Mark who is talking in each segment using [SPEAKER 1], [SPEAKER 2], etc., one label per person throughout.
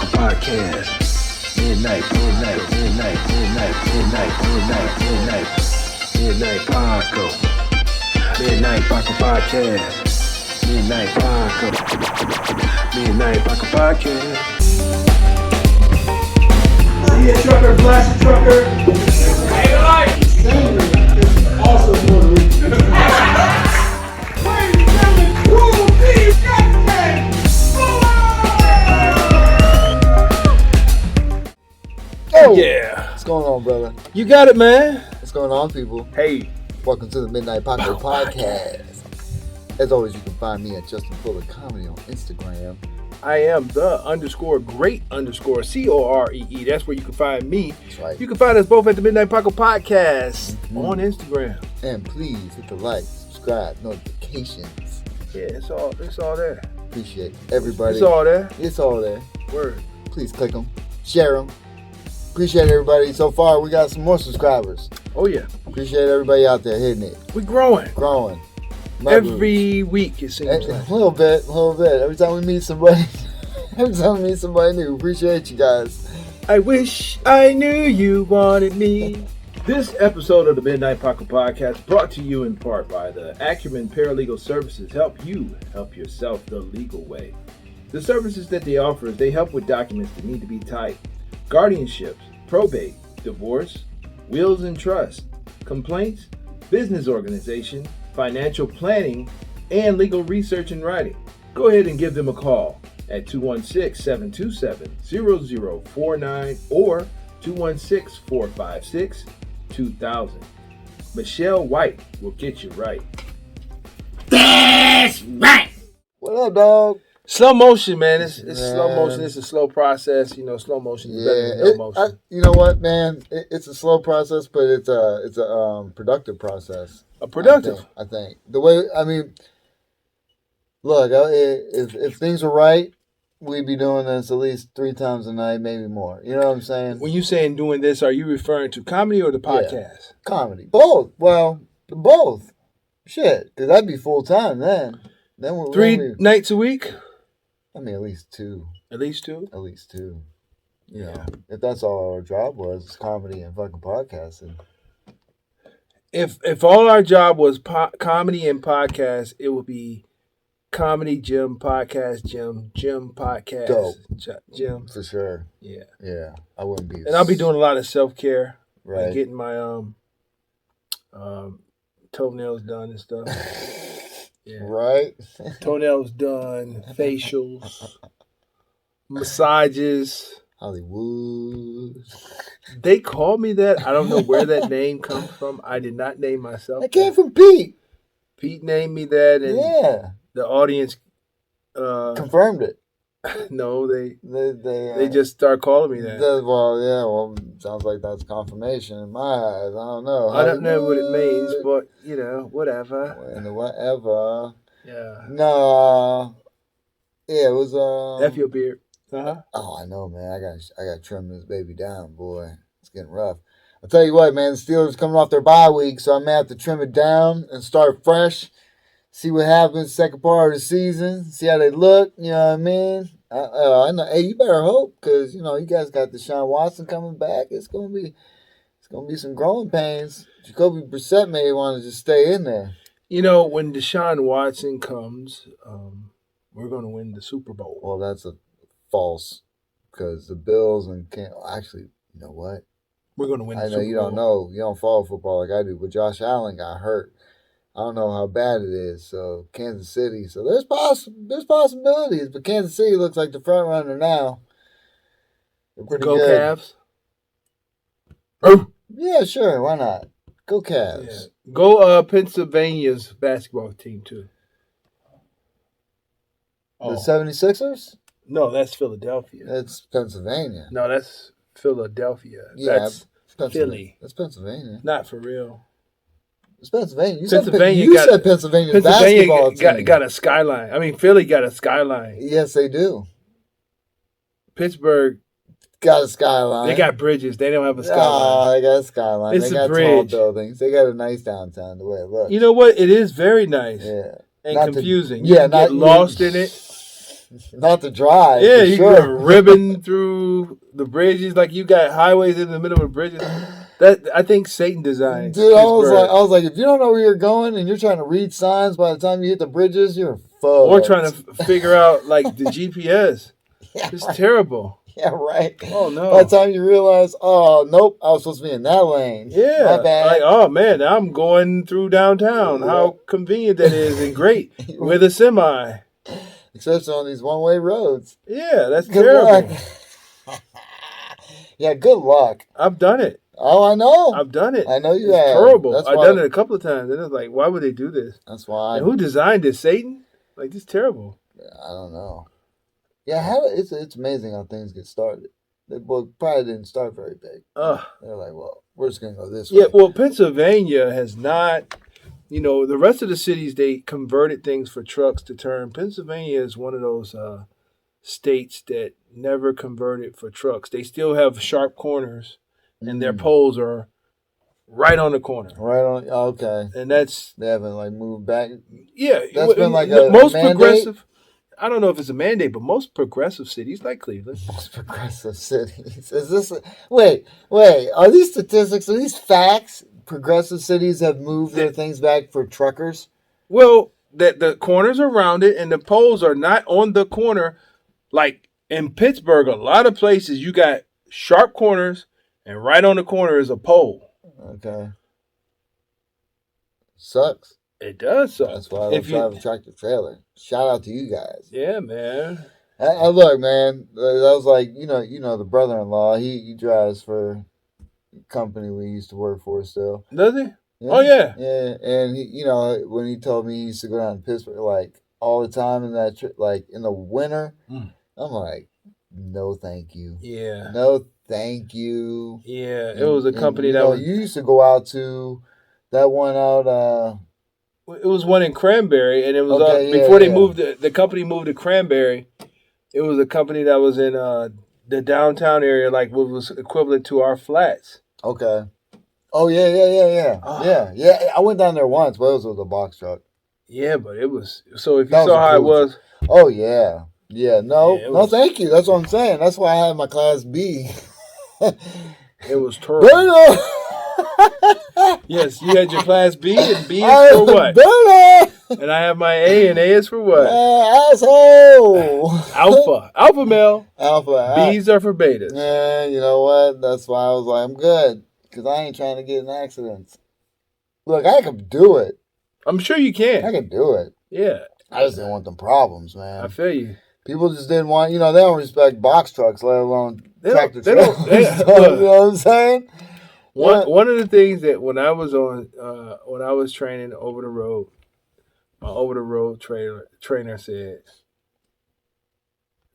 [SPEAKER 1] Paco Podcast. Midnight Paco. Midnight Paco Podcast. Midnight Paco Podcast.
[SPEAKER 2] See a trucker, blast a trucker. Hey, life! Sandra is also Puerto Rican. Ladies and gentlemen, Cool Steve Jackson!
[SPEAKER 3] Oh
[SPEAKER 1] Yeah.
[SPEAKER 3] What's going on, brother?
[SPEAKER 1] You got it, man.
[SPEAKER 3] What's going on, people?
[SPEAKER 1] Hey.
[SPEAKER 3] Welcome to the Midnight Paco Podcast. As always, you can find me at Justin Fuller Comedy on Instagram.
[SPEAKER 1] I am the _great _COREE. That's where you can find me.
[SPEAKER 3] That's right.
[SPEAKER 1] You can find us both at the Midnight Paco Podcast on Instagram.
[SPEAKER 3] And please hit the like, subscribe, notifications.
[SPEAKER 1] Yeah, it's all there.
[SPEAKER 3] Appreciate everybody.
[SPEAKER 1] It's all there.
[SPEAKER 3] It's all there.
[SPEAKER 1] Word.
[SPEAKER 3] Please click them, share them. Appreciate everybody. So far, we got some more subscribers.
[SPEAKER 1] Oh yeah.
[SPEAKER 3] Appreciate everybody out there hitting it,
[SPEAKER 1] We're growing.
[SPEAKER 3] growing.
[SPEAKER 1] Every week, it seems like.
[SPEAKER 3] A little bit. Every time we meet somebody, new. Appreciate you guys.
[SPEAKER 1] I wish I knew you wanted me. This episode of the Midnight Paco Podcast brought to you in part by the Acumen Paralegal Services. Help you help yourself the legal way. The services that they offer is they help with documents that need to be typed, guardianships, probate, divorce, wills and trust, complaints, business organization, financial planning, and legal research and writing. Go ahead and give them a call at 216-727-0049 or 216-456-2000. Michelle White will get you right. That's right!
[SPEAKER 3] What up, dog?
[SPEAKER 1] Slow motion, man. It's
[SPEAKER 3] Man.
[SPEAKER 1] slow motion. It's a slow process. You know, slow motion is better than no motion.
[SPEAKER 3] You know what, man? It's a slow process, but it's a productive process.
[SPEAKER 1] Productive.
[SPEAKER 3] I think the way. I mean, look, if things were right, we'd be doing this at least 3 times a night, maybe more. You know what I'm saying?
[SPEAKER 1] When you saying doing this, are you referring to comedy or the podcast?
[SPEAKER 3] Comedy, both. Well, both. Shit, because that'd be full time then. Then we're
[SPEAKER 1] 3 nights a week?
[SPEAKER 3] I mean, at least 2.
[SPEAKER 1] At least 2?
[SPEAKER 3] At least 2. You
[SPEAKER 1] Yeah.
[SPEAKER 3] know, if that's all our job was, comedy and fucking podcasting.
[SPEAKER 1] If all our job was comedy and podcast, it would be comedy, gym, podcast, gym, podcast.
[SPEAKER 3] Dope.
[SPEAKER 1] Gym.
[SPEAKER 3] For sure.
[SPEAKER 1] Yeah.
[SPEAKER 3] Yeah. I wouldn't be.
[SPEAKER 1] And I'll be doing a lot of self-care.
[SPEAKER 3] Right.
[SPEAKER 1] Like getting my toenails done and stuff. Yeah.
[SPEAKER 3] Right.
[SPEAKER 1] Toenails done, facials, massages.
[SPEAKER 3] Hollywood.
[SPEAKER 1] They call me that. I don't know where that name comes from. I did not name myself.
[SPEAKER 3] That came from Pete.
[SPEAKER 1] Pete named me that, and
[SPEAKER 3] Yeah.
[SPEAKER 1] the audience
[SPEAKER 3] Confirmed it.
[SPEAKER 1] no, they
[SPEAKER 3] They
[SPEAKER 1] just start calling me that.
[SPEAKER 3] Well, sounds like that's confirmation in my eyes. I don't know.
[SPEAKER 1] I don't know what it means, but you know, whatever.
[SPEAKER 3] And whatever.
[SPEAKER 1] Yeah.
[SPEAKER 3] No. Yeah, it was
[SPEAKER 1] F your beard.
[SPEAKER 3] Oh, I know, man. I got to trim this baby down, boy. It's getting rough. I'll tell you what, man. The Steelers coming off their bye week, so I may have to trim it down and start fresh. See what happens second part of the season. See how they look. You know what I mean? I know. Hey, you better hope, because you know you guys got Deshaun Watson coming back. It's gonna be some growing pains. Jacoby Brissett may want to just stay in there.
[SPEAKER 1] You know, when Deshaun Watson comes, we're going to win the Super Bowl.
[SPEAKER 3] Well, that's a false, because the Bills and actually, you know what?
[SPEAKER 1] We're going to win the
[SPEAKER 3] I know
[SPEAKER 1] Super
[SPEAKER 3] you
[SPEAKER 1] Bowl.
[SPEAKER 3] don't know. You don't follow football like I do, but Josh Allen got hurt. I don't know how bad it is. So Kansas City. So there's possibilities, but Kansas City looks like the front runner now. They're pretty
[SPEAKER 1] Go
[SPEAKER 3] good.
[SPEAKER 1] Cavs.
[SPEAKER 3] Yeah, sure. Why not? Go Cavs.
[SPEAKER 1] Yeah. Go Pennsylvania's basketball team too.
[SPEAKER 3] The 76ers?
[SPEAKER 1] No, that's Philadelphia.
[SPEAKER 3] That's Pennsylvania.
[SPEAKER 1] No, that's Philadelphia.
[SPEAKER 3] Yeah,
[SPEAKER 1] That's
[SPEAKER 3] Pennsylvania.
[SPEAKER 1] Philly.
[SPEAKER 3] That's Pennsylvania.
[SPEAKER 1] Not for real.
[SPEAKER 3] It's Pennsylvania. You
[SPEAKER 1] Pennsylvania
[SPEAKER 3] said Pennsylvania's basketball team.
[SPEAKER 1] got a skyline. I mean, Philly got a skyline.
[SPEAKER 3] Yes, they do.
[SPEAKER 1] Pittsburgh
[SPEAKER 3] Got a skyline.
[SPEAKER 1] They got bridges. They don't have a skyline.
[SPEAKER 3] They got a skyline.
[SPEAKER 1] It's
[SPEAKER 3] they
[SPEAKER 1] a
[SPEAKER 3] got tall
[SPEAKER 1] bridge.
[SPEAKER 3] buildings. They got a nice downtown the way it looks.
[SPEAKER 1] You know what? It is very nice
[SPEAKER 3] Yeah.
[SPEAKER 1] and
[SPEAKER 3] Not to-
[SPEAKER 1] confusing.
[SPEAKER 3] yeah,
[SPEAKER 1] You can
[SPEAKER 3] not-
[SPEAKER 1] get lost in it.
[SPEAKER 3] Not to drive.
[SPEAKER 1] Yeah,
[SPEAKER 3] for
[SPEAKER 1] you
[SPEAKER 3] sure.
[SPEAKER 1] go ribbon through the bridges like you got highways in the middle of the bridges. That I think Satan designed
[SPEAKER 3] Dude,
[SPEAKER 1] Pittsburgh.
[SPEAKER 3] I was like, if you don't know where you're going and you're trying to read signs by the time you hit the bridges, you're fucked.
[SPEAKER 1] Or trying to figure out like the GPS.
[SPEAKER 3] Yeah,
[SPEAKER 1] It's
[SPEAKER 3] right.
[SPEAKER 1] terrible.
[SPEAKER 3] Yeah, right.
[SPEAKER 1] Oh no.
[SPEAKER 3] By the time you realize, oh nope, I was supposed to be in that lane.
[SPEAKER 1] Yeah.
[SPEAKER 3] My bad.
[SPEAKER 1] Like, oh man, now I'm going through downtown.
[SPEAKER 3] Yeah.
[SPEAKER 1] How convenient that is and great with a semi.
[SPEAKER 3] Especially on these one-way roads.
[SPEAKER 1] Yeah, that's
[SPEAKER 3] Good
[SPEAKER 1] terrible.
[SPEAKER 3] luck. Yeah, good luck.
[SPEAKER 1] I've done it.
[SPEAKER 3] Oh, I know.
[SPEAKER 1] I've done it.
[SPEAKER 3] I know you
[SPEAKER 1] it's
[SPEAKER 3] have.
[SPEAKER 1] terrible.
[SPEAKER 3] That's
[SPEAKER 1] I've
[SPEAKER 3] why-
[SPEAKER 1] done it a couple of times, and it's like, why would they do this?
[SPEAKER 3] That's why.
[SPEAKER 1] And who designed this? Satan? Like, this is terrible.
[SPEAKER 3] I don't know. Yeah, it's amazing how things get started. They probably didn't start very big. They're like, well, we're just gonna go this way.
[SPEAKER 1] Yeah, well, Pennsylvania has not. You know, the rest of the cities, they converted things for trucks to turn. Pennsylvania is one of those states that never converted for trucks. They still have sharp corners, and their poles are right on the corner.
[SPEAKER 3] Right on. Okay.
[SPEAKER 1] And that's
[SPEAKER 3] they haven't like moved back.
[SPEAKER 1] Yeah,
[SPEAKER 3] that's been like
[SPEAKER 1] most
[SPEAKER 3] mandate?
[SPEAKER 1] progressive. I don't know if it's a mandate, but most progressive cities like Cleveland.
[SPEAKER 3] Most progressive cities. Is this? Wait. Are these statistics? Are these facts? Progressive cities have moved their things back for truckers?
[SPEAKER 1] Well, that the corners are rounded and the poles are not on the corner. Like in Pittsburgh, a lot of places you got sharp corners and right on the corner is a pole.
[SPEAKER 3] Okay. Sucks.
[SPEAKER 1] It does suck.
[SPEAKER 3] That's why I don't drive a tractor trailer. Shout out to you guys.
[SPEAKER 1] Yeah, man.
[SPEAKER 3] I look, man. That was like you know the brother-in-law. He drives for company we used to work for still.
[SPEAKER 1] Does he?
[SPEAKER 3] Yeah.
[SPEAKER 1] Oh yeah.
[SPEAKER 3] Yeah, and he, when he told me he used to go down to Pittsburgh like all the time in that trip, like in the winter, I'm like, no, thank you.
[SPEAKER 1] Yeah.
[SPEAKER 3] No, thank you.
[SPEAKER 1] Yeah, it was a company that was.
[SPEAKER 3] You used to go out to that one out.
[SPEAKER 1] It was one in Cranberry, and it was before they moved. The company moved to Cranberry. It was a company that was in the downtown area, like what was equivalent to our flats.
[SPEAKER 3] Okay. Oh yeah. Yeah. I went down there once, but it was with a box truck.
[SPEAKER 1] Yeah, but it was so. If you saw how it was.
[SPEAKER 3] Oh yeah. Yeah. No, thank you. That's what I'm saying. That's why I had my Class B.
[SPEAKER 1] It was terrible. Yes, you had your Class B, and B is for what? And I have my A, and A is for what?
[SPEAKER 3] Asshole.
[SPEAKER 1] Alpha male.
[SPEAKER 3] Alpha.
[SPEAKER 1] B's are for betas.
[SPEAKER 3] Yeah, you know what? That's why I was like, I'm good. Because I ain't trying to get in accidents. Look, I could do it.
[SPEAKER 1] I'm sure you can.
[SPEAKER 3] I could do it.
[SPEAKER 1] Yeah.
[SPEAKER 3] I just didn't want them problems, man.
[SPEAKER 1] I feel you.
[SPEAKER 3] People just didn't want, they don't respect box trucks, let alone tractor trailers.
[SPEAKER 1] You
[SPEAKER 3] know what I'm saying?
[SPEAKER 1] One of the things that when I was training over the road, my over the road trainer said,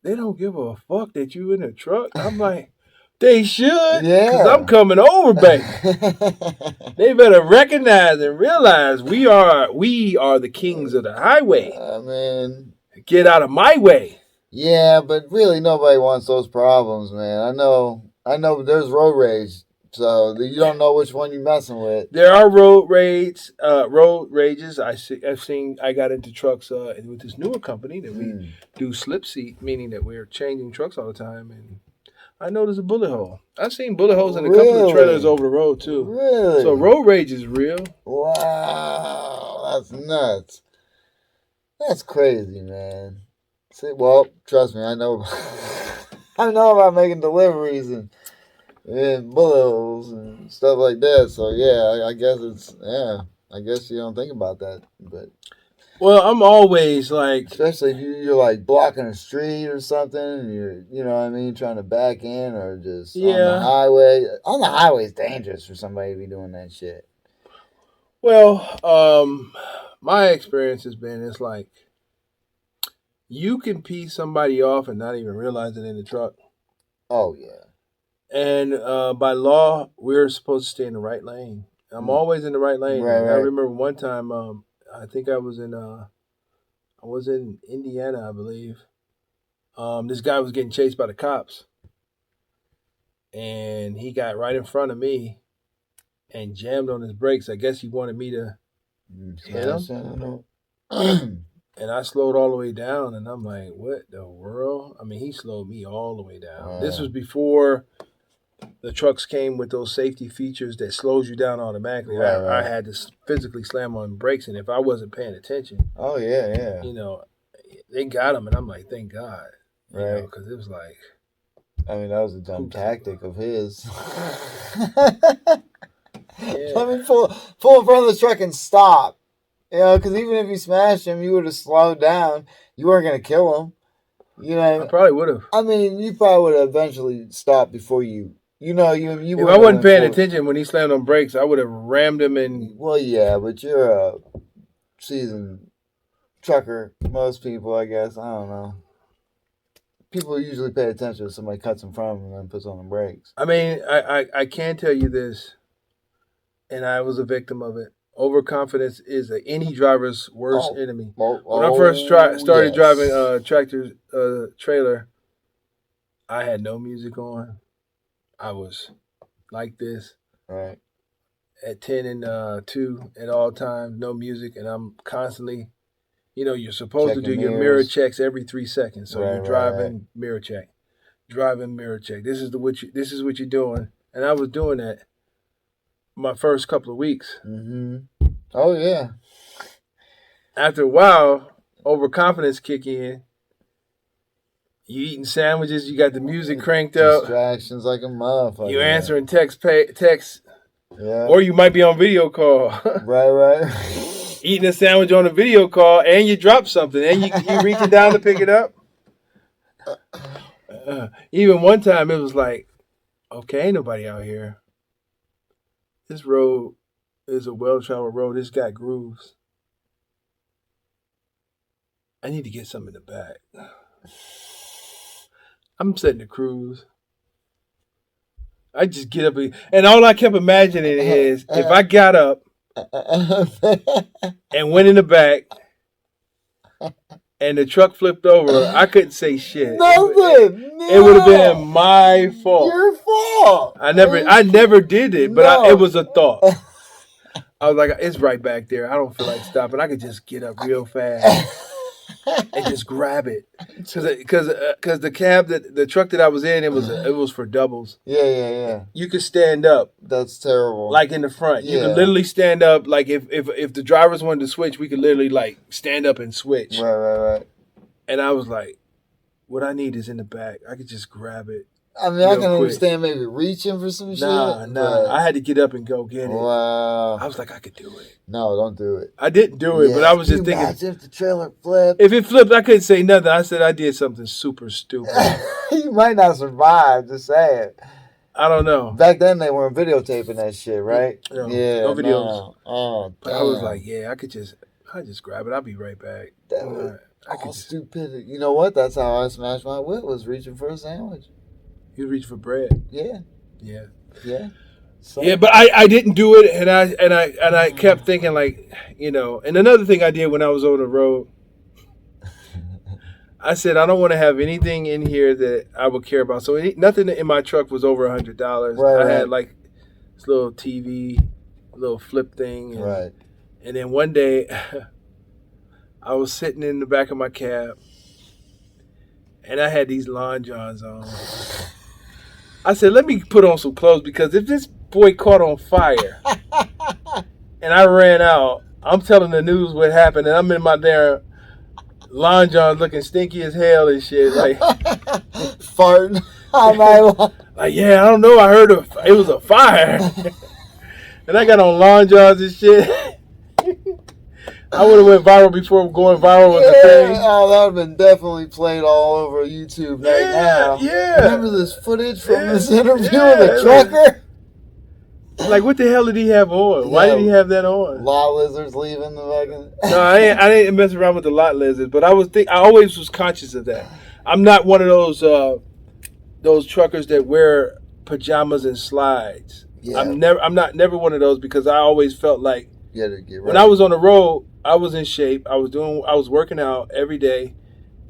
[SPEAKER 1] they don't give a fuck that you in a truck. I'm like, they should, because I'm coming over, baby. They better recognize and realize we are the kings of the highway. Get out of my way.
[SPEAKER 3] Yeah, but really nobody wants those problems, man. I know there's road rage. So you don't know which one you're messing with.
[SPEAKER 1] There are road rages. I've seen. I got into trucks with this newer company that we do slip seat, meaning that we're changing trucks all the time. And I know there's a bullet hole. I've seen bullet holes in a couple of trailers over the road too.
[SPEAKER 3] Really?
[SPEAKER 1] So road rage is real.
[SPEAKER 3] Wow, that's nuts. That's crazy, man. See, well, trust me, I know. I know about making deliveries and bullet holes and stuff like that. So yeah, I guess I guess you don't think about that, but
[SPEAKER 1] well, I'm always like,
[SPEAKER 3] especially if you're like blocking a street or something, and you know what I mean, trying to back in or just on the highway. On the highway is dangerous for somebody to be doing that shit.
[SPEAKER 1] Well, my experience has been it's like you can pee somebody off and not even realize it in the truck.
[SPEAKER 3] Oh yeah.
[SPEAKER 1] And by law, we're supposed to stay in the right lane. I'm always in the right lane.
[SPEAKER 3] Right.
[SPEAKER 1] I remember one time, I think I was in Indiana, I believe. This guy was getting chased by the cops, and he got right in front of me and jammed on his brakes. I guess he wanted me to hit him. And I slowed all the way down, and I'm like, what the world? I mean, he slowed me all the way down. This was before the trucks came with those safety features that slows you down automatically. I had to physically slam on brakes, and if I wasn't paying attention,
[SPEAKER 3] yeah.
[SPEAKER 1] you know, they got him, and I'm like, thank God, you know, because it was like,
[SPEAKER 3] I mean, that was a dumb tactic of his. Let me pull in front of the truck and stop. You know, because even if you smashed him, you would have slowed down. You weren't going to kill him. You know,
[SPEAKER 1] I probably would have.
[SPEAKER 3] I mean, you probably would have eventually stopped before you. You know, you.
[SPEAKER 1] If I wasn't paying attention when he slammed on brakes, I would have rammed him in.
[SPEAKER 3] Well, yeah, but you're a seasoned trucker. Most people, I guess. I don't know. People usually pay attention if somebody cuts in front of them and then puts on the brakes.
[SPEAKER 1] I mean, I can tell you this, and I was a victim of it. Overconfidence is any driver's worst enemy. When I first started driving tractor trailer, I had no music on. I was like this,
[SPEAKER 3] right,
[SPEAKER 1] at 10 and 2 at all times, no music, and I'm constantly, you know, you're supposed to do your mirror checks every 3 seconds. So you're driving, mirror check, driving, mirror check. This is what you're doing, and I was doing that my first couple of weeks.
[SPEAKER 3] Mm-hmm. Oh yeah.
[SPEAKER 1] After a while, overconfidence kick in. You eating sandwiches, you got the music cranked up.
[SPEAKER 3] Distractions like a motherfucker.
[SPEAKER 1] You answering text,
[SPEAKER 3] yeah.
[SPEAKER 1] Or you might be on video call.
[SPEAKER 3] Right.
[SPEAKER 1] Eating a sandwich on a video call, and you drop something, and you reaching down to pick it up. Even one time, it was like, okay, ain't nobody out here. This road is a well-traveled road. It's got grooves. I need to get something in the back. I'm setting the cruise. I just get up, and all I kept imagining is if I got up and went in the back and the truck flipped over, I couldn't say shit. It would have been my fault.
[SPEAKER 3] Your fault.
[SPEAKER 1] I never did it, but it was a thought. I was like, it's right back there. I don't feel like stopping. I could just get up real fast and just grab it, because the cab the truck that I was in, it was for doubles.
[SPEAKER 3] Yeah.
[SPEAKER 1] You could stand up.
[SPEAKER 3] That's terrible.
[SPEAKER 1] Like in the front, you could literally stand up. Like if the drivers wanted to switch, we could literally like stand up and switch.
[SPEAKER 3] Right.
[SPEAKER 1] And I was like, what I need is in the back. I could just grab it.
[SPEAKER 3] I mean, I can understand maybe reaching for some shit.
[SPEAKER 1] Nah. I had to get up and go get it.
[SPEAKER 3] Wow.
[SPEAKER 1] I was like, I could do it.
[SPEAKER 3] No, don't do it.
[SPEAKER 1] I didn't do it, but I was just thinking.
[SPEAKER 3] Imagine if the trailer flipped.
[SPEAKER 1] If it flipped, I couldn't say nothing. I said I did something super stupid.
[SPEAKER 3] You might not survive, just say it.
[SPEAKER 1] I don't know.
[SPEAKER 3] Back then, they weren't videotaping that shit, right?
[SPEAKER 1] No,
[SPEAKER 3] yeah.
[SPEAKER 1] No videos.
[SPEAKER 3] No. Oh,
[SPEAKER 1] but I was like, yeah, I just grab it. I'll be right back.
[SPEAKER 3] That was stupidity. You know what? That's how I smashed my whip, was reaching for a sandwich.
[SPEAKER 1] You reach for bread.
[SPEAKER 3] Yeah. So.
[SPEAKER 1] Yeah, but I didn't do it, and I kept thinking, like, you know. And another thing I did when I was on the road, I said I don't want to have anything in here that I would care about. So nothing in my truck was over $100.
[SPEAKER 3] Right,
[SPEAKER 1] I had like this little TV, little flip thing, and then one day I was sitting in the back of my cab, and I had these Lon Johns on. I said, let me put on some clothes, because if this boy caught on fire and I ran out, I'm telling the news what happened, and I'm in my damn Lon Johns looking stinky as hell and shit. Like,
[SPEAKER 3] farting.
[SPEAKER 1] Like, yeah, I don't know. I heard it was a fire. And I got on Lon Johns and shit. I would have went viral before going viral with the thing.
[SPEAKER 3] Oh, that would have been definitely played all over YouTube right now.
[SPEAKER 1] Yeah.
[SPEAKER 3] Remember this footage from this interview with the trucker?
[SPEAKER 1] Like, what the hell did he have on? Why did he have that on?
[SPEAKER 3] Lot lizards leaving the fucking.
[SPEAKER 1] No, I didn't mess around with the lot lizards, but I always was conscious of that. I'm not one of those truckers that wear pajamas and slides. Yeah. I'm never one of those, because I always felt like when I was on the road, I was in shape. I was working out every day,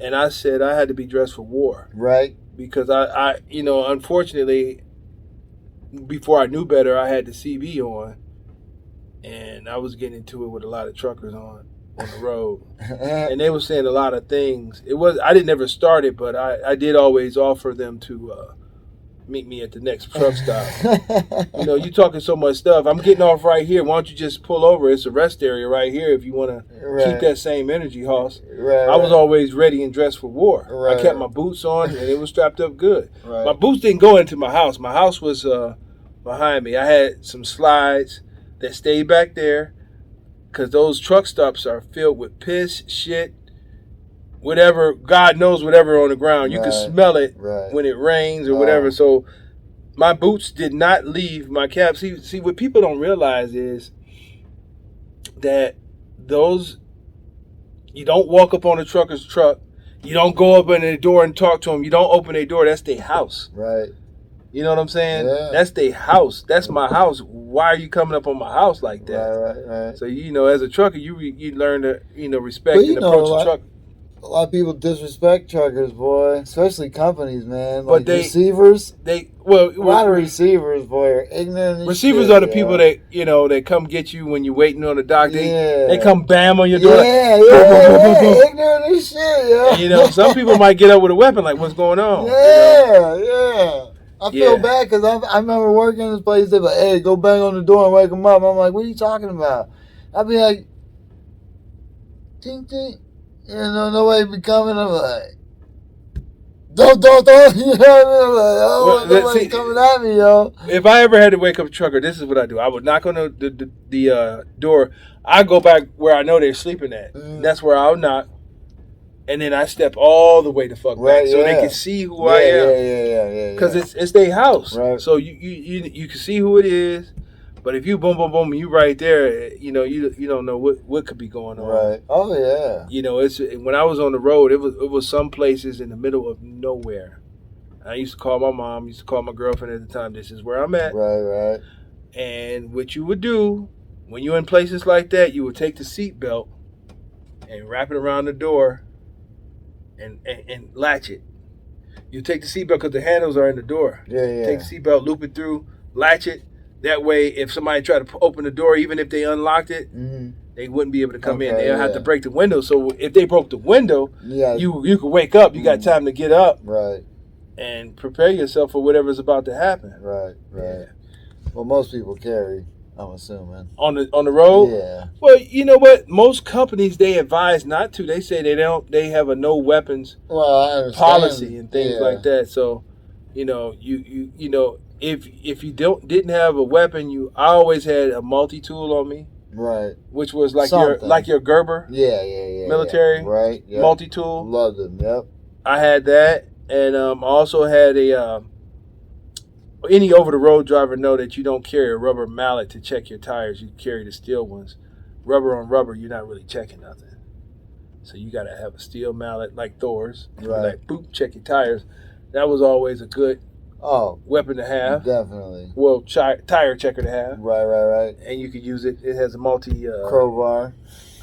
[SPEAKER 1] and I said I had to be dressed for war.
[SPEAKER 3] Right.
[SPEAKER 1] Because I unfortunately, before I knew better, I had the CB on, and I was getting into it with a lot of truckers on. on the road, and they were saying a lot of things. I didn't ever start it, but I did always offer them to meet me at the next truck stop. You talking so much stuff. I'm getting off right here. Why don't you just pull over? It's a rest area right here if you want to keep that same energy, Hoss. I was always ready and dressed for war. I kept my boots on, and it was strapped up good. My boots didn't go into my house. My house was behind me. I had some slides that stayed back there because those truck stops are filled with piss, shit, whatever, God knows whatever on the ground. You can smell it when it rains or whatever. So my boots did not leave my cab. See, what people don't realize is that you don't walk up on a trucker's truck. You don't go up in their door and talk to them. You don't open their door. That's their house.
[SPEAKER 3] Right.
[SPEAKER 1] You know what I'm saying?
[SPEAKER 3] Yeah.
[SPEAKER 1] That's their house. That's my house. Why are you coming up on my house like that?
[SPEAKER 3] Right.
[SPEAKER 1] So, as a trucker, you learn to, respect and approach the truck.
[SPEAKER 3] A lot of people disrespect truckers, boy, especially companies, man. Like
[SPEAKER 1] But
[SPEAKER 3] receivers.
[SPEAKER 1] A
[SPEAKER 3] lot of receivers, boy, are ignorant.
[SPEAKER 1] Receivers are the people that that come get you when you're waiting on the dock. They come bam on your door.
[SPEAKER 3] Ignorant as shit,
[SPEAKER 1] yeah. And, some people might get up with a weapon. Like, what's going on?
[SPEAKER 3] Yeah. I feel bad because I remember working in this place. They'd be like, "Hey, go bang on the door and wake them up." I'm like, "What are you talking about?" I'd be like, "Ting ting." Nobody be coming. I'm like, don't. You know what I mean? I'm like, nobody's coming at me, yo.
[SPEAKER 1] If I ever had to wake up a trucker, this is what I do. I would knock on the door. I go back where I know they're sleeping at. That's where I'll knock. And then I step all the way the fuck back so they can see who I am.
[SPEAKER 3] Yeah.
[SPEAKER 1] Because it's their house.
[SPEAKER 3] Right.
[SPEAKER 1] So you can see who it is. But if you boom, you right there, you don't know what could be going on.
[SPEAKER 3] Right. Oh yeah.
[SPEAKER 1] It's when I was on the road, it was some places in the middle of nowhere. I used to call my mom, used to call my girlfriend at the time. This is where I'm at.
[SPEAKER 3] Right.
[SPEAKER 1] And what you would do when you're in places like that, you would take the seatbelt and wrap it around the door and latch it. You take the seatbelt because the handles are in the door.
[SPEAKER 3] Yeah.
[SPEAKER 1] Take the seatbelt, loop it through, latch it. That way, if somebody tried to open the door, even if they unlocked it, they wouldn't be able to come in. They'll have to break the window. So if they broke the window, you could wake up. You got time to get up, and prepare yourself for whatever's about to happen.
[SPEAKER 3] Right.
[SPEAKER 1] Yeah.
[SPEAKER 3] Well, most people carry, I'm assuming.
[SPEAKER 1] On the road.
[SPEAKER 3] Yeah.
[SPEAKER 1] Well, you know what? Most companies they advise not to. They say they have a no weapons policy and things like that. So, if you didn't have a weapon, I always had a multi-tool on me.
[SPEAKER 3] Right.
[SPEAKER 1] Which was like your Gerber.
[SPEAKER 3] Yeah.
[SPEAKER 1] Military.
[SPEAKER 3] Yeah. Right. Yep.
[SPEAKER 1] Multi-tool.
[SPEAKER 3] Loved them. Yep.
[SPEAKER 1] I had that, and I also had any over-the-road driver know that you don't carry a rubber mallet to check your tires. You carry the steel ones. Rubber on rubber, you're not really checking nothing. So you got to have a steel mallet like Thor's.
[SPEAKER 3] Right.
[SPEAKER 1] Like, boop, check your tires. That was always a good weapon to have.
[SPEAKER 3] Definitely.
[SPEAKER 1] Well, tire checker to have.
[SPEAKER 3] Right.
[SPEAKER 1] And you could use it. It has a multi...
[SPEAKER 3] crowbar.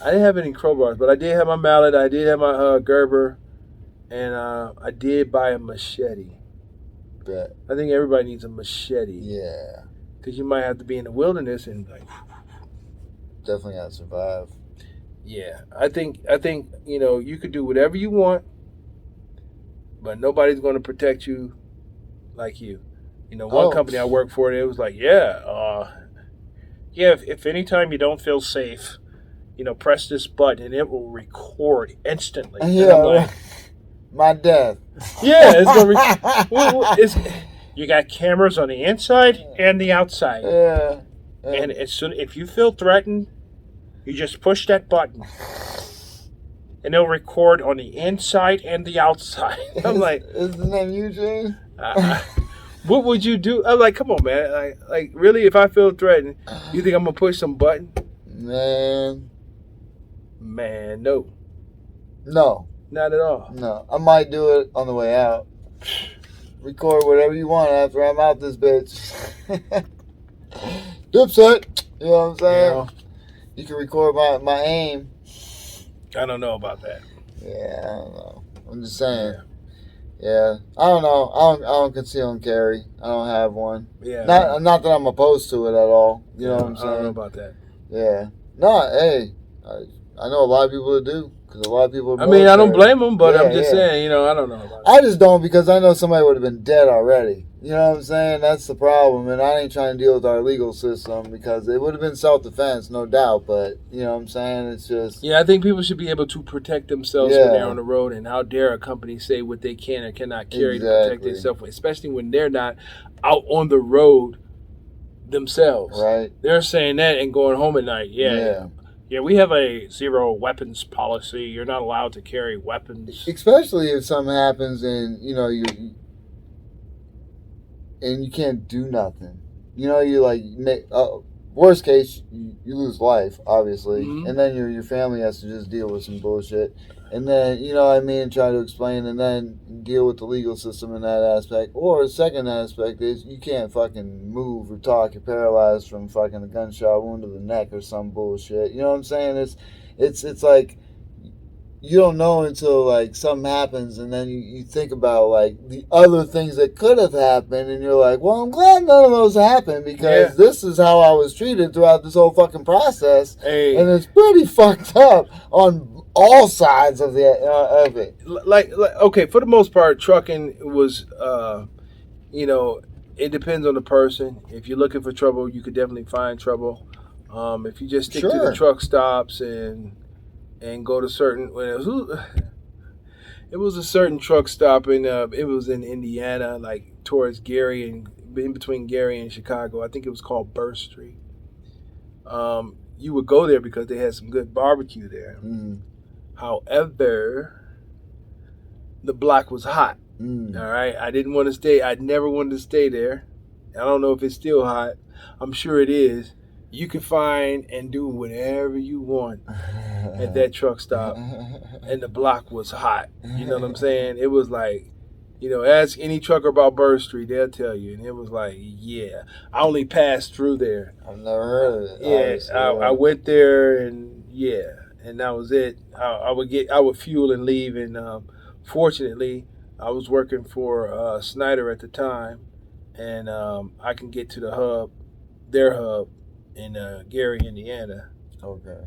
[SPEAKER 1] I didn't have any crowbars, but I did have my mallet. I did have my Gerber. And I did buy a machete.
[SPEAKER 3] Bet.
[SPEAKER 1] I think everybody needs a machete.
[SPEAKER 3] Yeah.
[SPEAKER 1] Because you might have to be in the wilderness and like...
[SPEAKER 3] Definitely got to survive.
[SPEAKER 1] Yeah. I think you could do whatever you want, but nobody's going to protect you like you. One company I worked for, it was like, if anytime you don't feel safe, press this button and it will record instantly.
[SPEAKER 3] Yeah, like, my death.
[SPEAKER 1] Yeah, it's going to you got cameras on the inside and the outside.
[SPEAKER 3] Yeah.
[SPEAKER 1] And as soon if you feel threatened, you just push that button. And it'll record on the inside and the outside. I'm like,
[SPEAKER 3] is the name Eugene?
[SPEAKER 1] What would you do? I'm like, come on, man. Like, really? If I feel threatened, you think I'm gonna push some button?
[SPEAKER 3] Man,
[SPEAKER 1] no.
[SPEAKER 3] No.
[SPEAKER 1] Not at all.
[SPEAKER 3] No. I might do it on the way out. Record whatever you want after I'm out this bitch. Dipset. You know what I'm saying? You can record my aim.
[SPEAKER 1] I don't know about that.
[SPEAKER 3] Yeah, I don't know. I'm just saying. Yeah. I don't know. I don't conceal and carry. I don't have one.
[SPEAKER 1] Yeah.
[SPEAKER 3] Not that I'm opposed to it at all. You know what I'm saying?
[SPEAKER 1] I don't know about that.
[SPEAKER 3] Yeah. No, hey. I know a lot of people that do. Because a lot of people are
[SPEAKER 1] I mean, I don't
[SPEAKER 3] military.
[SPEAKER 1] blame them, but
[SPEAKER 3] Yeah,
[SPEAKER 1] I'm just
[SPEAKER 3] yeah.
[SPEAKER 1] saying, I don't know about it.
[SPEAKER 3] I just don't because I know somebody would have been dead already. You know what I'm saying? That's the problem. And I ain't trying to deal with our legal system because it would have been self-defense, no doubt. But, you know what I'm saying? It's just...
[SPEAKER 1] Yeah, I think people should be able to protect themselves when they're on the road, and how dare a company say what they can or cannot carry to protect
[SPEAKER 3] Exactly.
[SPEAKER 1] themselves, especially when they're not out on the road themselves.
[SPEAKER 3] Right.
[SPEAKER 1] They're saying that and going home at night. Yeah, we have a zero weapons policy. You're not allowed to carry weapons.
[SPEAKER 3] Especially if something happens and, you can't do nothing. You like worst case you lose life, obviously, and then your family has to just deal with some bullshit, and then try to explain and then deal with the legal system in that aspect. Or the second aspect is you can't fucking move or talk. You're paralyzed from fucking a gunshot wound to the neck or some bullshit. You know what I'm saying? It's like you don't know until like something happens, and then you think about like the other things that could have happened, and you're like, well, I'm glad none of those happened because this is how I was treated throughout this whole fucking process, and it's pretty fucked up on all sides of it.
[SPEAKER 1] Like okay, for the most part, trucking was it depends on the person. If you're looking for trouble, you could definitely find trouble. If you just stick to the truck stops and go to certain. It was a certain truck stop in. It was in Indiana, like towards Gary and in between Gary and Chicago. I think it was called Burr Street. You would go there because they had some good barbecue there. However, the block was hot. All right, I didn't want to stay. I never wanted to stay there. I don't know if it's still hot. I'm sure it is. You can find and do whatever you want at that truck stop, and the block was hot. You know what I'm saying? It was like, ask any trucker about Burr Street, they'll tell you. And it was like, yeah, I only passed through there.
[SPEAKER 3] I've never heard of it.
[SPEAKER 1] Yeah, I went there, and and that was it. I would fuel and leave, and fortunately, I was working for Snyder at the time, and I can get to their hub in Gary, Indiana.
[SPEAKER 3] Okay.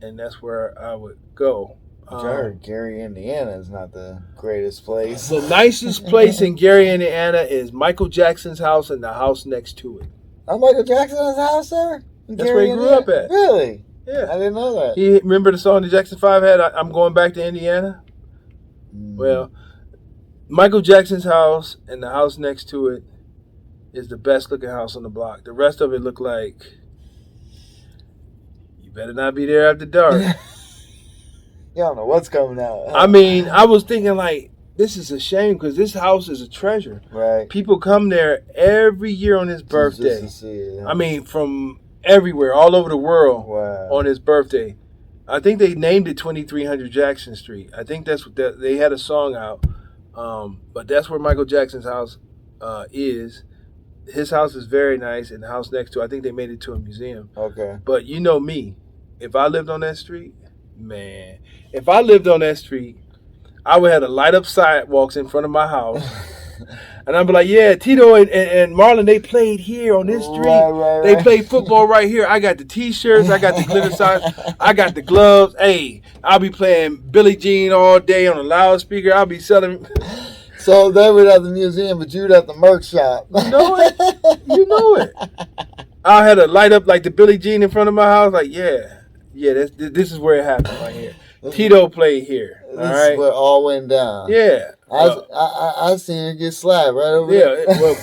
[SPEAKER 1] And that's where I would go.
[SPEAKER 3] I heard Gary, Indiana is not the greatest place.
[SPEAKER 1] The nicest place in Gary, Indiana is Michael Jackson's house and the house next to it.
[SPEAKER 3] Oh, Michael Jackson's house there?
[SPEAKER 1] That's where he grew up at.
[SPEAKER 3] Really?
[SPEAKER 1] Yeah.
[SPEAKER 3] I didn't know that.
[SPEAKER 1] Remember the song the Jackson 5 had, I'm Going Back to Indiana? Well, Michael Jackson's house and the house next to it is the best looking house on the block. The rest of it looked like you better not be there after dark.
[SPEAKER 3] You don't know what's coming out.
[SPEAKER 1] I mean, I was thinking like, this is a shame because this house is a treasure.
[SPEAKER 3] Right.
[SPEAKER 1] People come there every year on his birthday.
[SPEAKER 3] Just to see it, yeah.
[SPEAKER 1] I mean, from everywhere, all over the world on his birthday. I think they named it 2300 Jackson Street. I think that's what they had a song out. But that's where Michael Jackson's house is. His house is very nice, and the house next to it, I think they made it to a museum.
[SPEAKER 3] Okay.
[SPEAKER 1] But you know me, if I lived on that street, man, if I lived on that street, I would have to light up sidewalks in front of my house. And I'd be like, yeah, Tito and Marlon, they played here on this street.
[SPEAKER 3] Right.
[SPEAKER 1] They played football right here. I got the T-shirts. I got the glitter signs. I got the gloves. Hey, I'll be playing Billie Jean all day on a loudspeaker. I'll be selling.
[SPEAKER 3] So they would have the museum, but you'd have the merch shop.
[SPEAKER 1] You know it. You know it. I had to light up like the Billie Jean in front of my house. Like, yeah, this is where it happened right here. Tito played here. All right.
[SPEAKER 3] This is where it all went down.
[SPEAKER 1] Yeah.
[SPEAKER 3] I seen it get slapped right over there.
[SPEAKER 1] Yeah, well,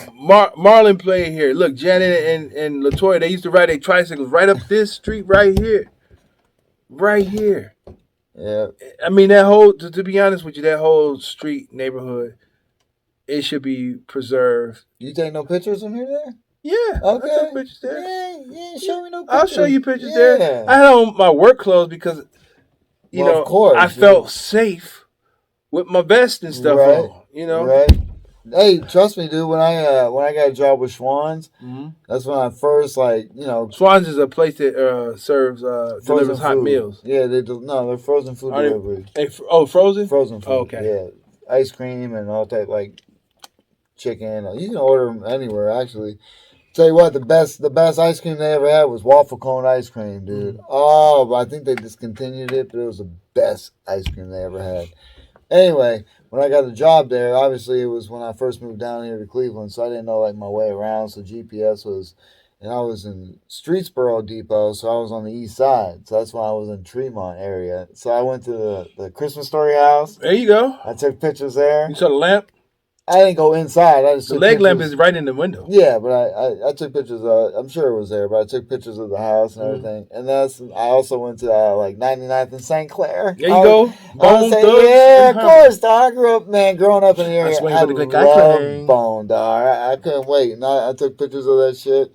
[SPEAKER 1] Marlon played here. Look, Janet and LaToya, they used to ride their tricycles right up this street right here. Right here.
[SPEAKER 3] Yeah.
[SPEAKER 1] I mean, that whole, to be honest with you, that whole street neighborhood, it should be preserved.
[SPEAKER 3] You take no pictures when you're there?
[SPEAKER 1] Yeah.
[SPEAKER 3] Okay.
[SPEAKER 1] I took pictures there.
[SPEAKER 3] Yeah, show me no pictures.
[SPEAKER 1] I'll show you pictures there. I had on my work clothes because,
[SPEAKER 3] of course,
[SPEAKER 1] I felt safe with my vest and stuff on,
[SPEAKER 3] Right. Hey, trust me, dude. When I got a job with Schwann's, that's when I first
[SPEAKER 1] Schwann's is a place that delivers hot meals.
[SPEAKER 3] Yeah, they're frozen food delivery.
[SPEAKER 1] Frozen?
[SPEAKER 3] Frozen food.
[SPEAKER 1] Oh, okay.
[SPEAKER 3] Yeah, ice cream and all type like chicken. You can order them anywhere actually, Tell you what, the best ice cream they ever had was waffle cone ice cream, dude. Oh, but I think they discontinued it, but it was the best ice cream they ever had. Anyway, when I got a job there, obviously it was when I first moved down here to Cleveland, so I didn't know like my way around. So GPS was, and I was in Streetsboro Depot, so I was on the east side. So that's why I was in Tremont area. So I went to the Christmas Story house.
[SPEAKER 1] There you go.
[SPEAKER 3] I took pictures there.
[SPEAKER 1] You saw the lamp?
[SPEAKER 3] I didn't go inside. I just
[SPEAKER 1] The
[SPEAKER 3] took
[SPEAKER 1] leg
[SPEAKER 3] pictures.
[SPEAKER 1] lamp is right in the window.
[SPEAKER 3] Yeah, but I took pictures. I'm sure it was there, but I took pictures of the house and everything. And I also went to like 99th and St. Clair.
[SPEAKER 1] There you go.
[SPEAKER 3] Bone Thugs. Yeah, of course, dog. Growing up in the area. I love Bone, dog. I couldn't wait. And I took pictures of that shit.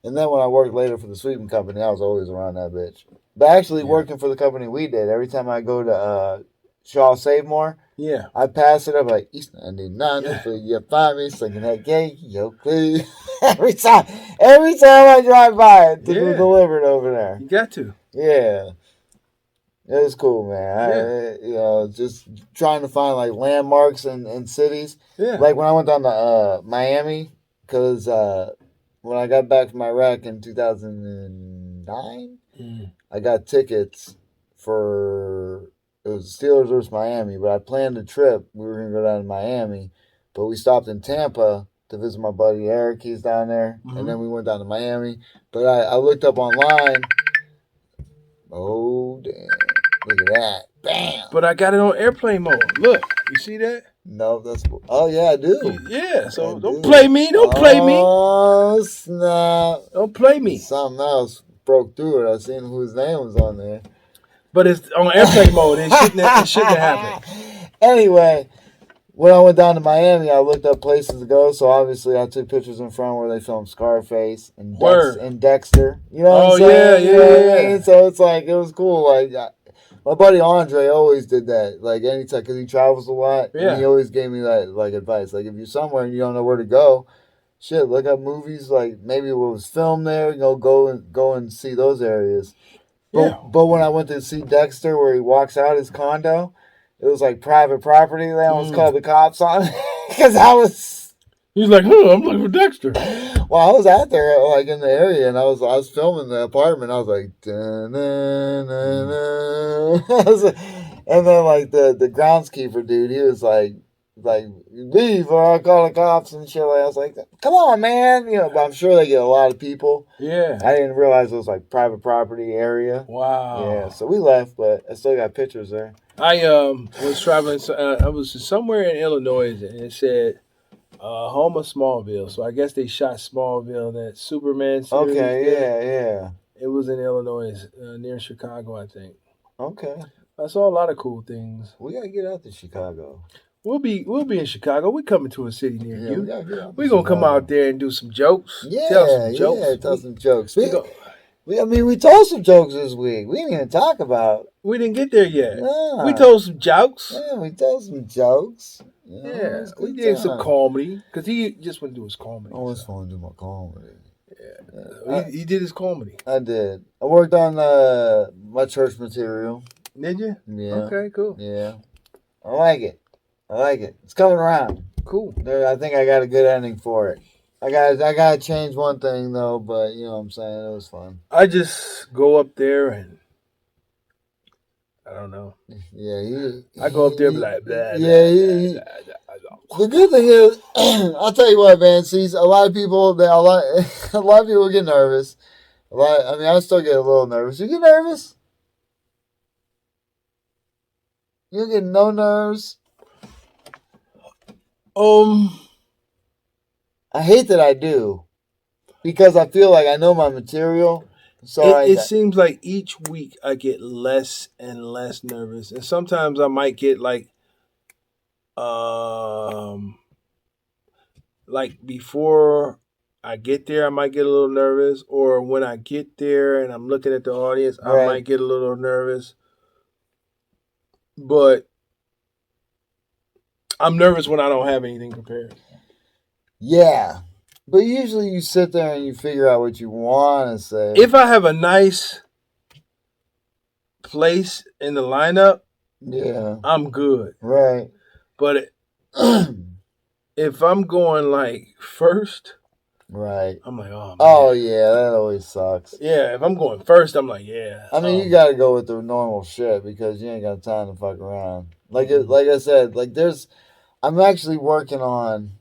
[SPEAKER 3] And then when I worked later for the sweeping company, I was always around that bitch. But actually, working for the company we did, every time I go to Shaw Save More,
[SPEAKER 1] yeah,
[SPEAKER 3] I pass it up like East 99 until you find me singing that gay yo please. every time I drive by it to be delivered over there.
[SPEAKER 1] You got to.
[SPEAKER 3] Yeah. It was cool, man. Just trying to find like landmarks in cities. Yeah. Like when I went down to Miami, because when I got back from Iraq in 2009, I got tickets for. It was Steelers versus Miami, but I planned a trip. We were going to go down to Miami, but we stopped in Tampa to visit my buddy Eric. He's down there. And then we went down to Miami. But I looked up online. Oh, damn. Look at that. Bam.
[SPEAKER 1] But I got it on airplane mode. Look. You see that?
[SPEAKER 3] No, that's... Oh, yeah, I do.
[SPEAKER 1] Yeah, so don't play me. Don't play me.
[SPEAKER 3] Oh, snap.
[SPEAKER 1] Don't play me.
[SPEAKER 3] Something else broke through it. I seen whose name was on there.
[SPEAKER 1] But it's on airplane mode. It shouldn't have happened.
[SPEAKER 3] Anyway, when I went down to Miami, I looked up places to go. So obviously, I took pictures in front where they filmed Scarface and Dexter. You know what I'm saying? Yeah. So it's like it was cool. Like my buddy Andre always did that. Like anytime, because he travels a lot. Yeah. And he always gave me that like advice. Like if you're somewhere and you don't know where to go, shit, look up movies. Like maybe what was filmed there. Go and see those areas. But when I went to see Dexter, where he walks out his condo, it was like private property. They almost called the cops on because
[SPEAKER 1] He's like, I'm looking for Dexter.
[SPEAKER 3] Well, I was out there like in the area, and I was filming the apartment. I was like, and then like the groundskeeper dude, he was like leave or I'll call the cops and shit. I was like, come on, man. But I'm sure they get a lot of people. Yeah. I didn't realize it was like private property area. Wow. Yeah. So we left, but I still got pictures there.
[SPEAKER 1] I was traveling. I was somewhere in Illinois, and it said home of Smallville. So I guess they shot Smallville, that Superman series.
[SPEAKER 3] Okay. Yeah.
[SPEAKER 1] It was in Illinois, near Chicago, I think.
[SPEAKER 3] Okay.
[SPEAKER 1] I saw a lot of cool things.
[SPEAKER 3] We gotta get out to Chicago.
[SPEAKER 1] We'll be in Chicago. We're coming to a city near you. We're gonna come out there and do some jokes.
[SPEAKER 3] Yeah, tell some jokes. We told some jokes this week. We didn't even talk about.
[SPEAKER 1] We didn't get there yet. Nah. We told some jokes.
[SPEAKER 3] Yeah, we told some jokes.
[SPEAKER 1] Yeah, we did some comedy because he just went to do his comedy.
[SPEAKER 3] I always want to do my comedy.
[SPEAKER 1] Yeah, he did his comedy.
[SPEAKER 3] I did. I worked on my church material.
[SPEAKER 1] Did you?
[SPEAKER 3] Yeah.
[SPEAKER 1] Okay, cool.
[SPEAKER 3] Yeah, I like it. It's coming around.
[SPEAKER 1] Cool.
[SPEAKER 3] I think I got a good ending for it. I gotta change one thing though, but you know what I'm saying, it was fun.
[SPEAKER 1] I just go up there and I don't know.
[SPEAKER 3] Yeah,
[SPEAKER 1] I go up there and be like, blah,
[SPEAKER 3] yeah. The good thing is, I'll tell you what, man. See, a lot of people get nervous. I still get a little nervous. You get nervous? You get no nerves? I hate that I do, because I feel like I know my material. So
[SPEAKER 1] it seems like each week I get less and less nervous, and sometimes I might get like before I get there, I might get a little nervous, or when I get there and I'm looking at the audience, I might get a little nervous. But I'm nervous when I don't have anything prepared.
[SPEAKER 3] Yeah. But usually you sit there and you figure out what you want to say.
[SPEAKER 1] If I have a nice place in the lineup, I'm good.
[SPEAKER 3] Right.
[SPEAKER 1] But if I'm going like first, I'm like, oh man.
[SPEAKER 3] Oh yeah, that always sucks.
[SPEAKER 1] Yeah, if I'm going first, I'm like, yeah.
[SPEAKER 3] I mean, you gotta go with the normal shit because you ain't got time to fuck around. Like I said, I'm actually working on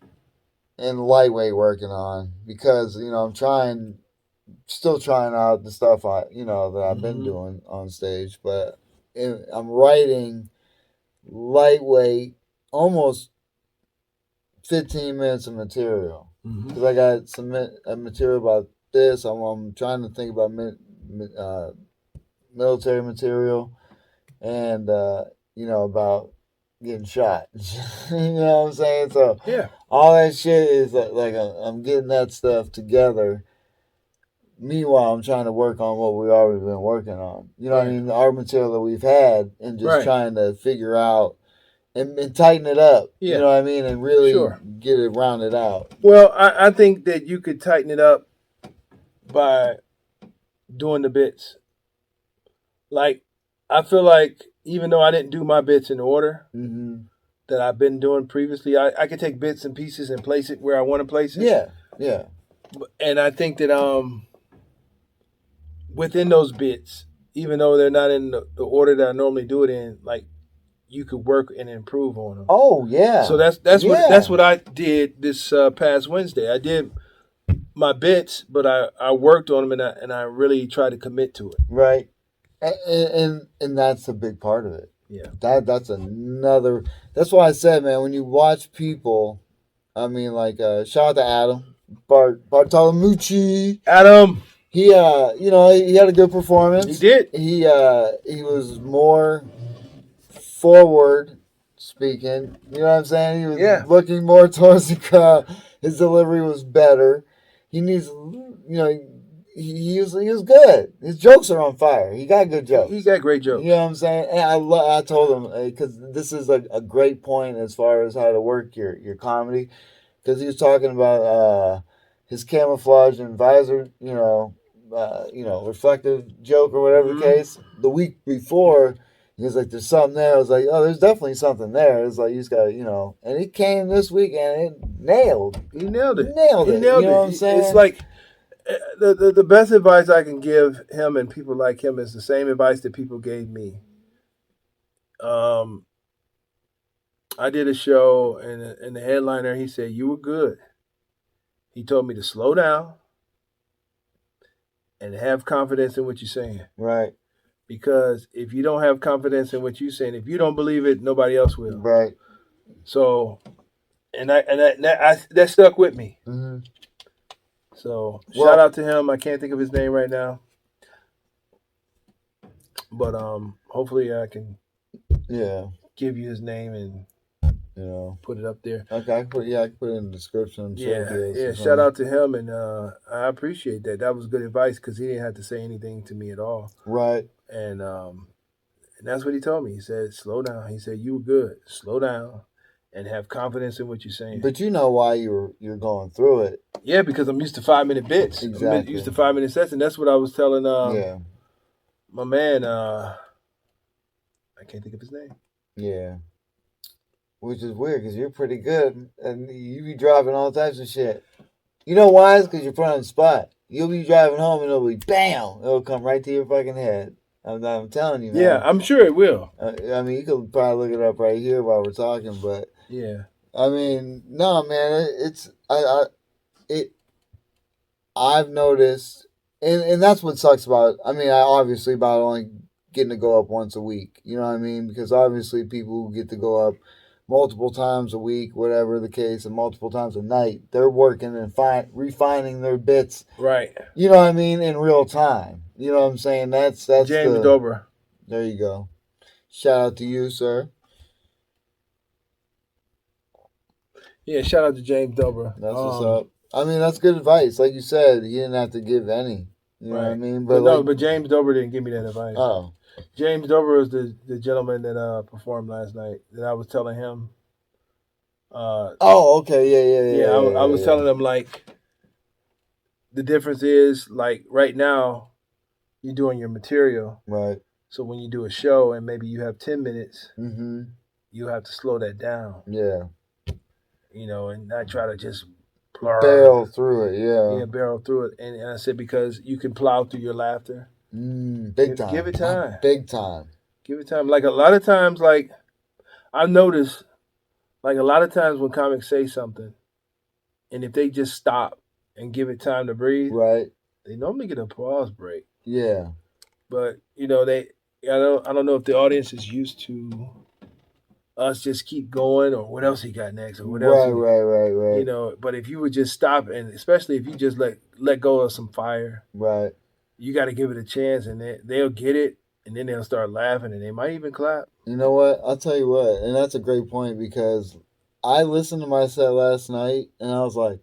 [SPEAKER 3] and lightweight working on because I'm still trying out the stuff that I've been doing on stage, but I'm writing lightweight, almost 15 minutes of material because I got some material about this. I'm trying to think about military material and about getting shot. You know what I'm saying? So
[SPEAKER 1] Yeah.
[SPEAKER 3] all that shit is I'm getting that stuff together. Meanwhile, I'm trying to work on what we've already been working on. You know what I mean? Our material that we've had, and just trying to figure out and tighten it up.
[SPEAKER 1] Yeah.
[SPEAKER 3] You know what I mean? And really get it rounded out.
[SPEAKER 1] Well, I think that you could tighten it up by doing the bits. Like, I feel like even though I didn't do my bits in order that I've been doing previously, I could take bits and pieces and place it where I want to place it.
[SPEAKER 3] Yeah.
[SPEAKER 1] And I think that within those bits, even though they're not in the order that I normally do it in, like, you could work and improve on them.
[SPEAKER 3] Oh yeah.
[SPEAKER 1] So that's what I did this past Wednesday. I did my bits, but I worked on them and I really tried to commit to it.
[SPEAKER 3] Right. And that's a big part of it.
[SPEAKER 1] Yeah.
[SPEAKER 3] That's another. That's why I said, man, when you watch people, I mean, shout out to Adam Bartolomucci.
[SPEAKER 1] Adam.
[SPEAKER 3] He he had a good performance.
[SPEAKER 1] He did.
[SPEAKER 3] He was more forward speaking. You know what I'm saying? He was looking more towards the crowd. His delivery was better. He needs, he was good. His jokes are on fire. He got good jokes.
[SPEAKER 1] He got great jokes.
[SPEAKER 3] You know what I'm saying? And I told him because this is a great point as far as how to work your comedy, because he was talking about his camouflage and visor, reflective joke or whatever the case. The week before, he was like, "There's something there." I was like, "Oh, there's definitely something there." It's like you just got, and it came this week and it nailed.
[SPEAKER 1] He nailed it.
[SPEAKER 3] You know what I'm saying?
[SPEAKER 1] It's like the best advice I can give him and people like him is the same advice that people gave me. I did a show and the headliner, he said, "You were good." He told me to slow down and have confidence in what you're saying.
[SPEAKER 3] Right.
[SPEAKER 1] Because if you don't have confidence in what you're saying, if you don't believe it, nobody else will.
[SPEAKER 3] Right.
[SPEAKER 1] So, that stuck with me.
[SPEAKER 3] Mm-hmm.
[SPEAKER 1] So, shout out to him. I can't think of his name right now, but hopefully I can give you his name and put it up there.
[SPEAKER 3] Okay, I can put it in the description.
[SPEAKER 1] Shout out to him, and I appreciate that. That was good advice because he didn't have to say anything to me at all.
[SPEAKER 3] Right.
[SPEAKER 1] And that's what he told me. He said, "Slow down." He said, "You were good. Slow down, and have confidence in what you're saying."
[SPEAKER 3] But you know why you're going through it?
[SPEAKER 1] Yeah, because I'm used to 5-minute bits.
[SPEAKER 3] Exactly.
[SPEAKER 1] I'm used to 5-minute sets, and that's what I was telling my man. I can't think of his name.
[SPEAKER 3] Yeah. Which is weird because you're pretty good and you be dropping all types of shit. You know why? It's because you're put on the spot. You'll be driving home and it'll be bam! It'll come right to your fucking head. I'm telling you, man.
[SPEAKER 1] Yeah, I'm sure it will.
[SPEAKER 3] I mean, you could probably look it up right here while we're talking, but
[SPEAKER 1] yeah.
[SPEAKER 3] I mean, no, man. I've noticed, and that's what sucks about. I mean, obviously about only getting to go up once a week. You know what I mean? Because obviously people who get to go up multiple times a week, whatever the case, and multiple times a night, they're working and refining their bits.
[SPEAKER 1] Right.
[SPEAKER 3] You know what I mean? In real time. You know what I'm saying? That's
[SPEAKER 1] James Dobra.
[SPEAKER 3] There you go. Shout out to you, sir.
[SPEAKER 1] Yeah, shout out to James Dobra.
[SPEAKER 3] That's what's up. I mean, that's good advice. Like you said, you didn't have to give any. You know what I mean?
[SPEAKER 1] But James Dobra didn't give me that advice.
[SPEAKER 3] Oh.
[SPEAKER 1] James Dobra was the gentleman that performed last night that I was telling him.
[SPEAKER 3] Okay. Yeah.
[SPEAKER 1] I was telling him, like, the difference is, like, right now, you're doing your material.
[SPEAKER 3] Right.
[SPEAKER 1] So when you do a show and maybe you have 10 minutes, you have to slow that down.
[SPEAKER 3] Yeah.
[SPEAKER 1] And not try to just
[SPEAKER 3] barrel through it.
[SPEAKER 1] Yeah, barrel through it. And I said, because you can plow through your laughter.
[SPEAKER 3] Big time.
[SPEAKER 1] Give it time.
[SPEAKER 3] Big time.
[SPEAKER 1] Give it time. Like a lot of times, like I've noticed, like a lot of times when comics say something, and if they just stop and give it time to breathe,
[SPEAKER 3] right,
[SPEAKER 1] they normally get a pause break.
[SPEAKER 3] Yeah.
[SPEAKER 1] But I don't know if the audience is used to us just keep going, or what else he got next, or what else.
[SPEAKER 3] Right.
[SPEAKER 1] But if you would just stop, and especially if you just let go of some fire,
[SPEAKER 3] right,
[SPEAKER 1] you got to give it a chance, and they'll get it, and then they'll start laughing, and they might even clap.
[SPEAKER 3] You know what? I'll tell you what, and that's a great point, because I listened to my set last night, and I was like,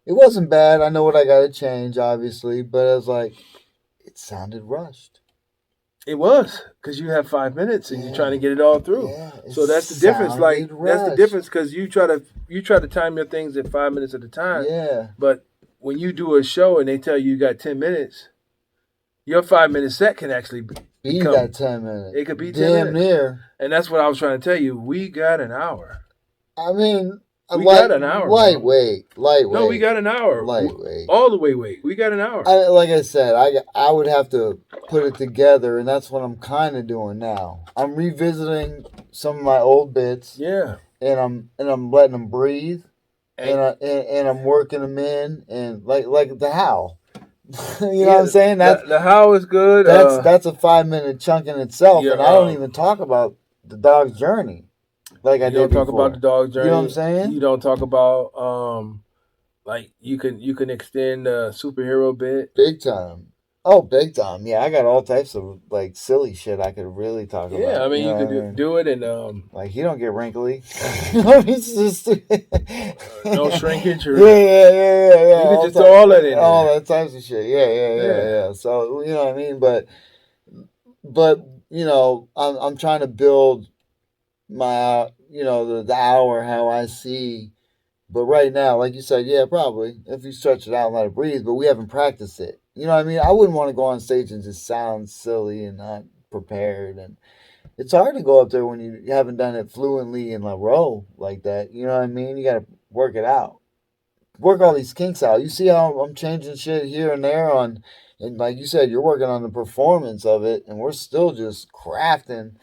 [SPEAKER 3] it wasn't bad. I know what I got to change, obviously, but I was like, it sounded rushed.
[SPEAKER 1] It was, because you have 5 minutes and you're trying to get it all through.
[SPEAKER 3] Yeah,
[SPEAKER 1] so that's the difference. That's the difference, because you try to time your things at 5 minutes at a time.
[SPEAKER 3] Yeah.
[SPEAKER 1] But when you do a show and they tell you got 10 minutes, your 5 minute set can actually
[SPEAKER 3] be that 10 minutes.
[SPEAKER 1] It could be 10 minutes. Damn near. And that's what I was trying to tell you. We got an hour.
[SPEAKER 3] I mean,
[SPEAKER 1] we got an hour.
[SPEAKER 3] Lightweight.
[SPEAKER 1] No, we got an hour.
[SPEAKER 3] Lightweight.
[SPEAKER 1] All the way weight. We got an hour.
[SPEAKER 3] Like I said, I would have to put it together, and that's what I'm kind of doing now. I'm revisiting some of my old bits.
[SPEAKER 1] Yeah.
[SPEAKER 3] And I'm letting them breathe, and I'm working them in, and like the how. You know what I'm saying?
[SPEAKER 1] The how is good.
[SPEAKER 3] That's a 5 minute chunk in itself, and I don't even talk about the dog's journey. Like I did before.
[SPEAKER 1] You don't talk about the dog's journey.
[SPEAKER 3] You know what I'm saying?
[SPEAKER 1] You don't talk about like you can extend a superhero bit.
[SPEAKER 3] Big time. Oh, big time. Yeah, I got all types of like silly shit I could really talk about.
[SPEAKER 1] Yeah, I mean you could do it, and
[SPEAKER 3] like he don't get wrinkly. It's just
[SPEAKER 1] no shrinkage or
[SPEAKER 3] yeah.
[SPEAKER 1] You can just throw all that in.
[SPEAKER 3] All that types of shit. Yeah. So you know what I mean, but I'm trying to build my the hour how I see. But right now, like you said, yeah, probably if you stretch it out and let it breathe, but we haven't practiced it. You know what I mean? I wouldn't want to go on stage and just sound silly and not prepared, and it's hard to go up there when you haven't done it fluently in a row like that. You know what I mean? You got to work it out, work all these kinks out. You see how I'm changing shit here and there and like you said, you're working on the performance of it, and we're still just crafting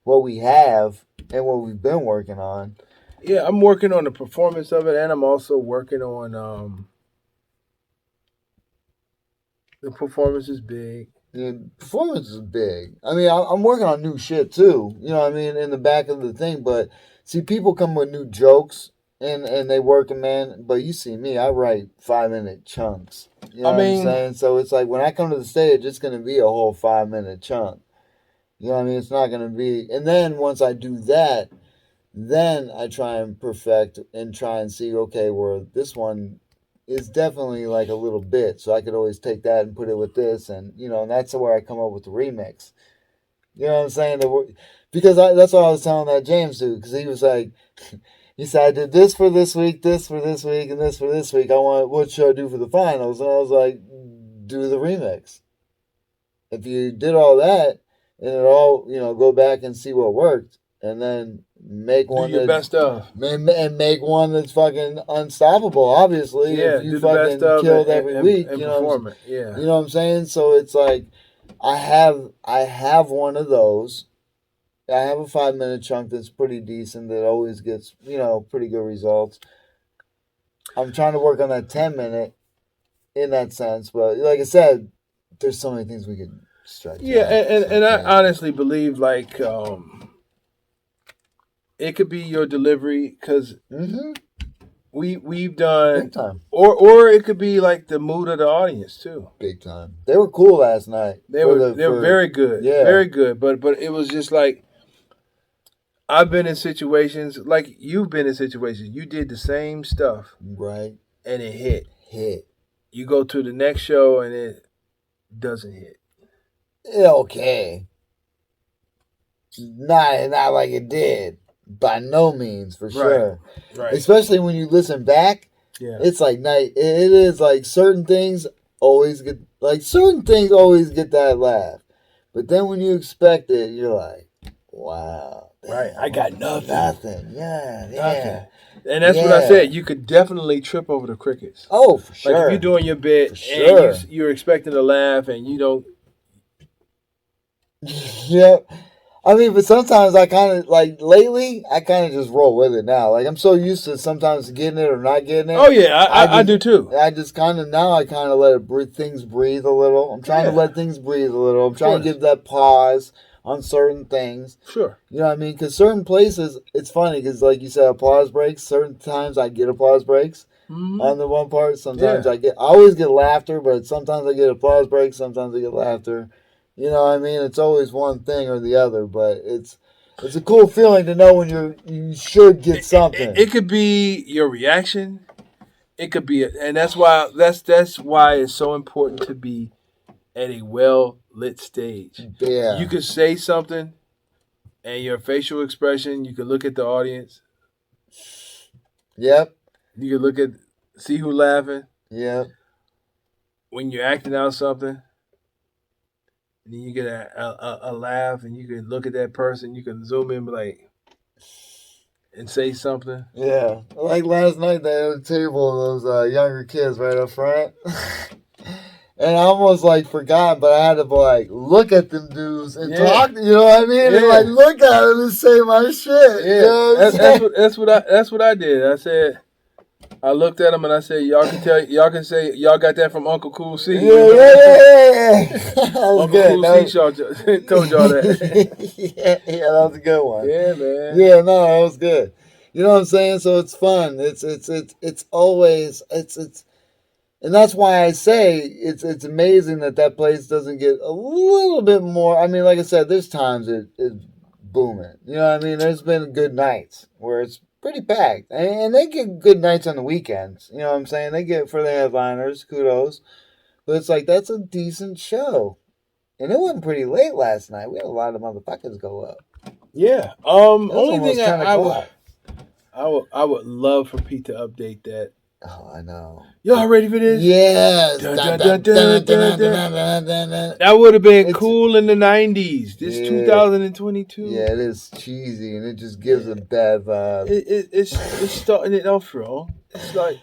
[SPEAKER 3] what we have and what we've been working on.
[SPEAKER 1] Yeah, I'm working on the performance of it, and I'm also working on the performance is big.
[SPEAKER 3] Yeah, performance is big. I mean, I'm working on new shit too. You know what I mean? In the back of the thing, but see, people come with new jokes and they working, man. But you see me, I write 5 minute chunks. You know what I'm saying? So it's like when I come to the stage, it's gonna be a whole 5 minute chunk. You know what I mean? It's not gonna be. And then once I do that, then I try and perfect and try and see, okay, where this one is definitely like a little bit. So I could always take that and put it with this. And, and that's where I come up with the remix. You know what I'm saying? Because that's what I was telling that James dude. Because he was like, he said, I did this for this week, this for this week, and this for this week. What should I do for the finals? And I was like, do the remix. If you did all that, and it all, go back and see what worked. And then make one
[SPEAKER 1] do your best of,
[SPEAKER 3] and make one that's fucking unstoppable. Obviously,
[SPEAKER 1] yeah,
[SPEAKER 3] if you fucking killed every week, you know what I'm saying. So it's like I have one of those. I have a 5 minute chunk that's pretty decent that always gets pretty good results. I'm trying to work on that 10 minute in that sense, but like I said, there's so many things we could stretch.
[SPEAKER 1] Yeah, and I honestly believe like. It could be your delivery because we've done
[SPEAKER 3] big time,
[SPEAKER 1] or it could be like the mood of the audience too.
[SPEAKER 3] Big time. They were cool last night.
[SPEAKER 1] They were very good, very good. But it was just like I've been in situations like you've been in situations. You did the same stuff,
[SPEAKER 3] right?
[SPEAKER 1] And it hit.
[SPEAKER 3] Hit.
[SPEAKER 1] You go to the next show and it doesn't hit.
[SPEAKER 3] Okay. Not like it did. By no means, for sure.
[SPEAKER 1] Right.
[SPEAKER 3] Especially when you listen back, it's like night. It is like certain things always get that laugh, but then when you expect it, you're like, wow,
[SPEAKER 1] right? I got nothing.
[SPEAKER 3] Nothing. Yeah.
[SPEAKER 1] And that's what I said. You could definitely trip over the crickets.
[SPEAKER 3] Oh, for sure.
[SPEAKER 1] Like if you're doing your bit and you're expecting to laugh and you don't.
[SPEAKER 3] Yeah. I mean, but sometimes I kind of, like, lately, I kind of just roll with it now. Like, I'm so used to sometimes getting it or not getting it.
[SPEAKER 1] Oh, yeah, I do too.
[SPEAKER 3] I just kind of, now I kind of let it things breathe a little. I'm trying to let things breathe a little. I'm trying to give that pause on certain things.
[SPEAKER 1] Sure.
[SPEAKER 3] You know what I mean? Because certain places, it's funny because, like you said, applause breaks. Certain times I get applause breaks on the one part. Sometimes I always get laughter, but sometimes I get applause breaks. Sometimes I get laughter. You know what I mean? It's always one thing or the other, but it's a cool feeling to know when you should get something.
[SPEAKER 1] It could be your reaction. It could be, and that's why it's so important to be at a well lit stage.
[SPEAKER 3] Yeah,
[SPEAKER 1] you could say something, and your facial expression. You could look at the audience.
[SPEAKER 3] Yep.
[SPEAKER 1] You could see who laughing.
[SPEAKER 3] Yep.
[SPEAKER 1] When you're acting out something. And then you get a laugh, and you can look at that person. You can zoom in, and say something.
[SPEAKER 3] Yeah, like last night they had a table of those younger kids right up front, and I almost like forgot, but I had to like look at them dudes and talk. You know what I mean?
[SPEAKER 1] Yeah.
[SPEAKER 3] And like look at them and say my shit.
[SPEAKER 1] Yeah,
[SPEAKER 3] you know
[SPEAKER 1] that's what I did. I said. I looked at them and I said, y'all can say y'all got that from Uncle Cool C.
[SPEAKER 3] Yeah.
[SPEAKER 1] Uncle Cool C told y'all that.
[SPEAKER 3] yeah, that was a good one.
[SPEAKER 1] Yeah, man.
[SPEAKER 3] Yeah, no, that was good. You know what I'm saying? So it's fun. It's always and that's why I say it's amazing that place doesn't get a little bit more. I mean, like I said, there's times it's booming. You know what I mean? There's been good nights where it's pretty packed. And they get good nights on the weekends. You know what I'm saying? They get for the headliners, kudos. But it's like, that's a decent show. And it went pretty late last night. We had a lot of motherfuckers go up.
[SPEAKER 1] Yeah. Only thing I would love for Pete to update that.
[SPEAKER 3] Oh, I know.
[SPEAKER 1] Y'all ready for this?
[SPEAKER 3] Yes.
[SPEAKER 1] That would have been cool in the 90s. This 2022.
[SPEAKER 3] Yeah, it is cheesy, and it just gives a bad vibe.
[SPEAKER 1] It's starting it off wrong. It's like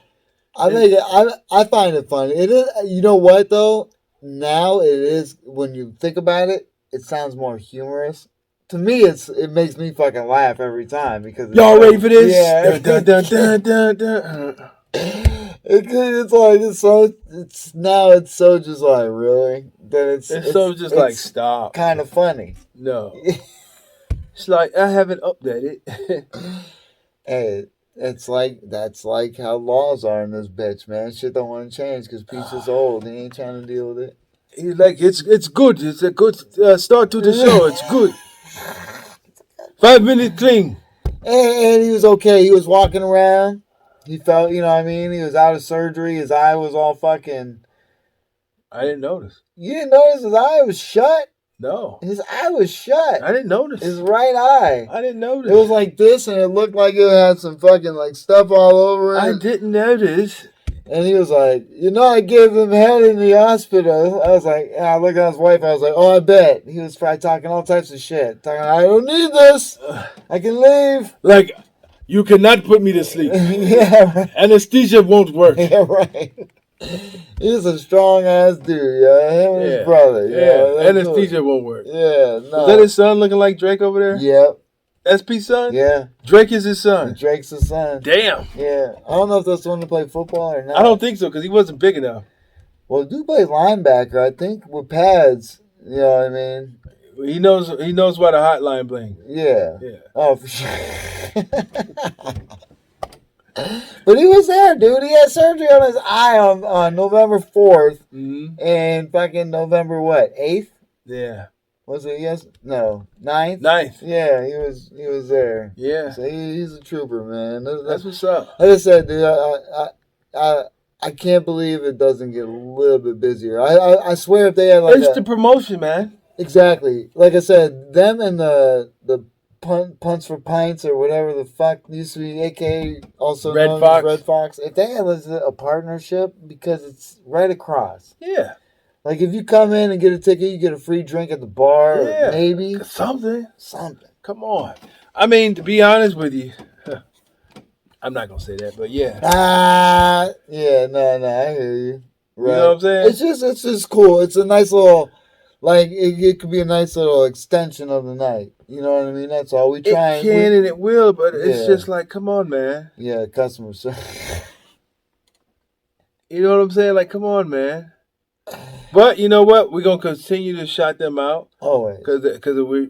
[SPEAKER 3] I find it funny. It is. You know what though? Now it is. When you think about it, it sounds more humorous. To me, it makes me fucking laugh every time because
[SPEAKER 1] y'all ready for this?
[SPEAKER 3] Yeah. It's like it's so just like really. Then it's
[SPEAKER 1] so just like stop.
[SPEAKER 3] Kind of funny.
[SPEAKER 1] No. It's like I haven't updated.
[SPEAKER 3] Hey, that's like how laws are in this bitch, man. Shit don't want to change because Peach is old. He ain't trying to deal with it.
[SPEAKER 1] He's like, it's good. It's a good start to the show. It's good. 5 minute clean.
[SPEAKER 3] And he was okay. He was walking around. He felt, you know what I mean? He was out of surgery. His eye was all fucking...
[SPEAKER 1] I didn't notice.
[SPEAKER 3] You didn't notice his eye was shut?
[SPEAKER 1] No.
[SPEAKER 3] His eye was shut.
[SPEAKER 1] I didn't notice.
[SPEAKER 3] His right eye.
[SPEAKER 1] I didn't notice.
[SPEAKER 3] It was like this, and it looked like it had some fucking like stuff all over it.
[SPEAKER 1] I didn't notice.
[SPEAKER 3] And he was like, I gave him head in the hospital. I was like, I looked at his wife. I was like, oh, I bet. He was probably talking all types of shit. Talking, I don't need this. I can leave.
[SPEAKER 1] Like, you cannot put me to sleep.
[SPEAKER 3] Yeah, right.
[SPEAKER 1] Anesthesia won't work.
[SPEAKER 3] Yeah, right. He's a strong ass dude, yeah. Him and his brother. Yeah.
[SPEAKER 1] Anesthesia won't work.
[SPEAKER 3] Yeah, no.
[SPEAKER 1] Is that his son looking like Drake over there?
[SPEAKER 3] Yep.
[SPEAKER 1] SP's son?
[SPEAKER 3] Yeah.
[SPEAKER 1] Drake is his son.
[SPEAKER 3] Drake's his son.
[SPEAKER 1] Damn.
[SPEAKER 3] Yeah. I don't know if that's the one to play football or not.
[SPEAKER 1] I don't think so, because he wasn't big enough.
[SPEAKER 3] Well, dude plays linebacker, I think, with pads. You know what I mean?
[SPEAKER 1] He knows why the hotline bling.
[SPEAKER 3] Yeah.
[SPEAKER 1] Yeah.
[SPEAKER 3] Oh, for sure. But he was there, dude. He had surgery on his eye on November 4th.
[SPEAKER 1] Mm-hmm.
[SPEAKER 3] And fucking November, 8th?
[SPEAKER 1] Yeah.
[SPEAKER 3] Was it? Yes? No. 9th?
[SPEAKER 1] 9th.
[SPEAKER 3] Yeah, he was there.
[SPEAKER 1] Yeah.
[SPEAKER 3] So he's a trooper, man.
[SPEAKER 1] That's what's up.
[SPEAKER 3] Like I said, dude, I can't believe it doesn't get a little bit busier. I swear if they had like
[SPEAKER 1] it's the promotion, man.
[SPEAKER 3] Exactly. Like I said, them and the Punts for Pints or whatever the fuck used to be, aka also
[SPEAKER 1] Red
[SPEAKER 3] known
[SPEAKER 1] Fox.
[SPEAKER 3] as Red Fox. If they had a partnership, because it's right across.
[SPEAKER 1] Yeah.
[SPEAKER 3] Like if you come in and get a ticket, you get a free drink at the bar.
[SPEAKER 1] Yeah.
[SPEAKER 3] Or maybe
[SPEAKER 1] Something.
[SPEAKER 3] Something.
[SPEAKER 1] Come on. I mean, to be honest with you, I'm not gonna say that, but yeah.
[SPEAKER 3] Yeah, no, I hear you. Right.
[SPEAKER 1] You know what I'm saying?
[SPEAKER 3] It's just cool. It's a nice little, like it could be a nice little extension of the night. You know what I mean? That's all we try.
[SPEAKER 1] It can and it will, but it's
[SPEAKER 3] Yeah.
[SPEAKER 1] just like, come on, man.
[SPEAKER 3] Yeah, customer service.
[SPEAKER 1] You know what I'm saying? Like, come on, man. But you know what? We're gonna continue to shout them out
[SPEAKER 3] Always.
[SPEAKER 1] because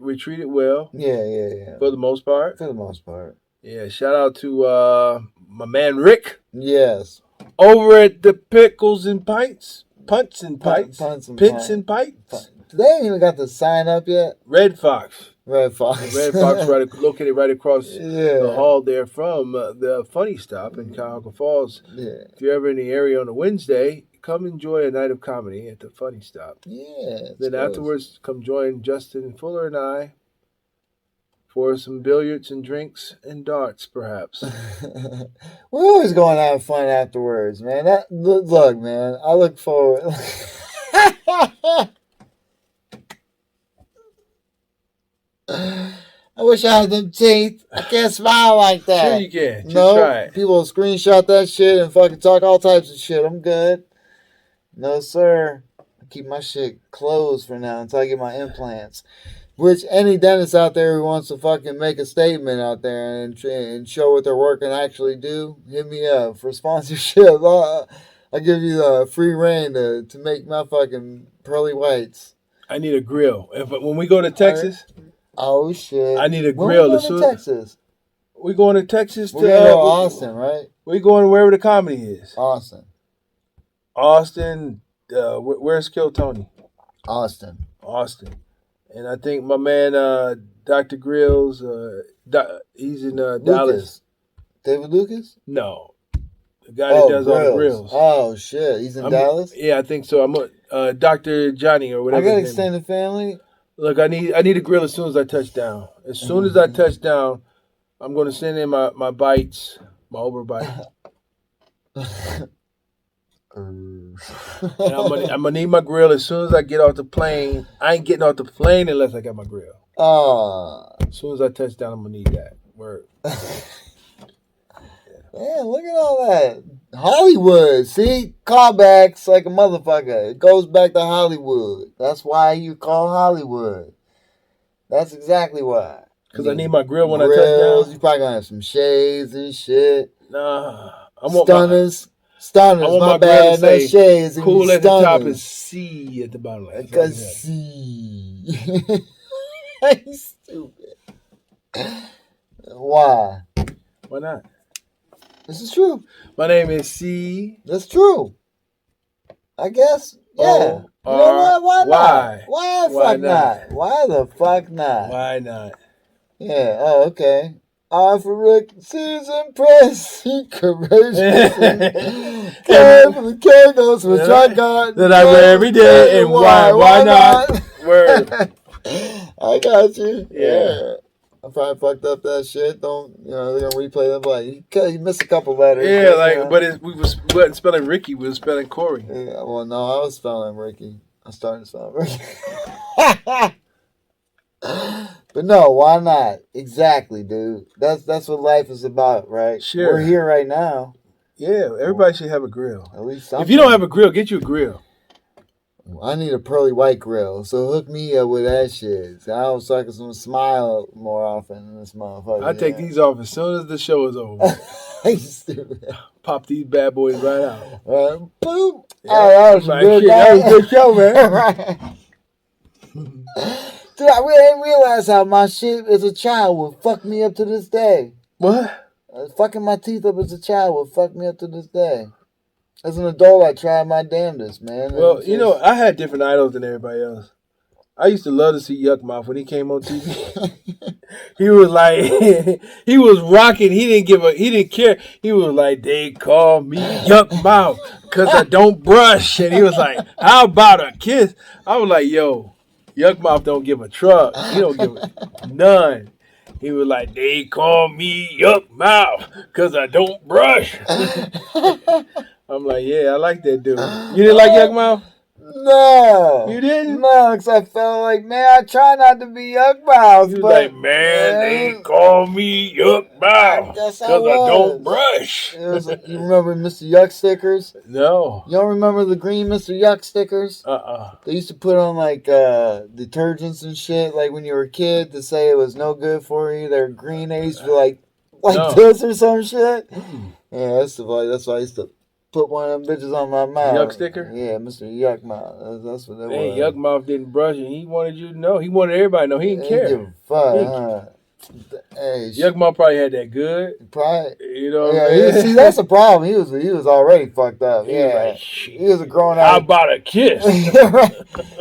[SPEAKER 1] we treat it well.
[SPEAKER 3] Yeah.
[SPEAKER 1] For the most part.
[SPEAKER 3] For the most part.
[SPEAKER 1] Yeah. Shout out to my man Rick.
[SPEAKER 3] Yes.
[SPEAKER 1] Over at the Pickles and Pints. Punts and Pints. Pints and Pints.
[SPEAKER 3] They ain't even got the sign up yet.
[SPEAKER 1] Red Fox.
[SPEAKER 3] Red Fox.
[SPEAKER 1] Located right across
[SPEAKER 3] Yeah.
[SPEAKER 1] the hall there from the Funny Stop in Cuyahoga Falls.
[SPEAKER 3] Yeah.
[SPEAKER 1] If you're ever in the area on a Wednesday, come enjoy a night of comedy at the Funny Stop.
[SPEAKER 3] Yeah.
[SPEAKER 1] Then afterwards, come join Justin Fuller and I for some billiards and drinks and darts, perhaps.
[SPEAKER 3] We're always going to have fun afterwards, man. Look, man, I look forward. I wish I had them teeth. I can't smile like that.
[SPEAKER 1] Sure you can. Just try it.
[SPEAKER 3] People will screenshot that shit and fucking talk all types of shit. I'm good. No, sir. I keep my shit closed for now until I get my implants. Which any dentist out there who wants to fucking make a statement out there and show what their work can actually do, hit me up for sponsorship. I'll give you the free reign to make my fucking pearly whites.
[SPEAKER 1] I need a grill. When we go to Texas,
[SPEAKER 3] oh shit!
[SPEAKER 1] I need a grill.
[SPEAKER 3] When we going to Texas?
[SPEAKER 1] We going to Texas.
[SPEAKER 3] We're going to Austin, right?
[SPEAKER 1] We going wherever the comedy is.
[SPEAKER 3] Austin.
[SPEAKER 1] Where's Kill Tony?
[SPEAKER 3] Austin.
[SPEAKER 1] And I think my man Dr. Grills, he's in Dallas.
[SPEAKER 3] David Lucas?
[SPEAKER 1] No. The guy that does all the grills.
[SPEAKER 3] Oh, shit. He's in Dallas?
[SPEAKER 1] Yeah, I think so. I'm Dr. Johnny or whatever.
[SPEAKER 3] I got extended family.
[SPEAKER 1] Look, I need a grill as soon as I touch down. As soon as I touch down, I'm going to send in my bites, my overbite. And I'm gonna need my grill as soon as I get off the plane. I ain't getting off the plane unless I got my grill. As soon as I touch down, I'm gonna need that. Word.
[SPEAKER 3] Man, look at all that. Hollywood. See? Callbacks like a motherfucker. It goes back to Hollywood. That's why you call Hollywood. That's exactly why.
[SPEAKER 1] Because I need my grill when I touch down.
[SPEAKER 3] You probably gonna have some shades and shit.
[SPEAKER 1] Nah.
[SPEAKER 3] Stunners. Stunners, my bad. No shades.
[SPEAKER 1] Cool at the top and C at the bottom.
[SPEAKER 3] Like a C. You stupid. Why?
[SPEAKER 1] Why not?
[SPEAKER 3] This is true.
[SPEAKER 1] My name is C.
[SPEAKER 3] That's true. I guess. Yeah. You know what? Why not? Why the fuck not? Why the fuck not?
[SPEAKER 1] Why not?
[SPEAKER 3] Yeah. Oh, okay. R for Rick, season press, courageous, care for the Kegels, which I got.
[SPEAKER 1] That I wear every day, and why not? Word.
[SPEAKER 3] I got you.
[SPEAKER 1] Yeah.
[SPEAKER 3] I probably fucked up that shit. They're gonna replay them. Like, you missed a couple letters.
[SPEAKER 1] Yeah, but we wasn't spelling Ricky, we was spelling Corey.
[SPEAKER 3] Yeah, well, no, I was spelling Ricky. I started spelling Ricky. But no, why not? Exactly, dude. That's what life is about, right?
[SPEAKER 1] Sure.
[SPEAKER 3] We're here right now.
[SPEAKER 1] Yeah, everybody should have a grill.
[SPEAKER 3] At least something.
[SPEAKER 1] If you don't have a grill, get you a grill.
[SPEAKER 3] I need a pearly white grill, so hook me up with that shit. So I was sucking some smile more often than this motherfucker.
[SPEAKER 1] I take these off as soon as the show is over.
[SPEAKER 3] You stupid.
[SPEAKER 1] Pop these bad boys right out.
[SPEAKER 3] Boom.
[SPEAKER 1] Yeah.
[SPEAKER 3] Oh, that was good.
[SPEAKER 1] That was a good show, man.
[SPEAKER 3] Right. Dude, I really didn't realize how my shit as a child would fuck me up to this day.
[SPEAKER 1] What?
[SPEAKER 3] Fucking my teeth up as a child would fuck me up to this day. As an adult, I tried my damnedest, man.
[SPEAKER 1] Well, I had different idols than everybody else. I used to love to see Yuck Mouth when he came on TV. He was like, he was rocking. He didn't care. He was like, they call me Yuck Mouth because I don't brush. And he was like, how about a kiss? I was like, yo, Yuck Mouth don't give a truck. He don't give none. He was like, they call me Yuck Mouth because I don't brush. I'm like, yeah, I like that dude. You didn't like Yuck Mouth?
[SPEAKER 3] No.
[SPEAKER 1] You didn't?
[SPEAKER 3] No, because I felt like, man, I try not to be yuck mouth.
[SPEAKER 1] You
[SPEAKER 3] but
[SPEAKER 1] like, man, they call me yuck mouth
[SPEAKER 3] I guess I
[SPEAKER 1] because I don't
[SPEAKER 3] was.
[SPEAKER 1] brush.
[SPEAKER 3] You remember Mr. Yuck stickers?
[SPEAKER 1] No.
[SPEAKER 3] You don't remember the green Mr. Yuck stickers? They used to put on like detergents and shit, like when you were a kid, to say it was no good for you. They're green. They used to be like
[SPEAKER 1] No.
[SPEAKER 3] this or some shit. Yeah, that's why I used to put one of them bitches on my mouth.
[SPEAKER 1] Yuck sticker?
[SPEAKER 3] Yeah, Mr. Yuck Mouth. That's what that was.
[SPEAKER 1] Hey, yuck mouth didn't brush, and he wanted you to know. He wanted everybody to know. He didn't care.
[SPEAKER 3] Give a fuck, huh? Hey,
[SPEAKER 1] Yuck mouth probably had that good.
[SPEAKER 3] Probably.
[SPEAKER 1] You know what I mean?
[SPEAKER 3] See, that's the problem. He was already fucked up.
[SPEAKER 1] He
[SPEAKER 3] Yeah.
[SPEAKER 1] was like,
[SPEAKER 3] he was a grown
[SPEAKER 1] how
[SPEAKER 3] ass.
[SPEAKER 1] about a kiss?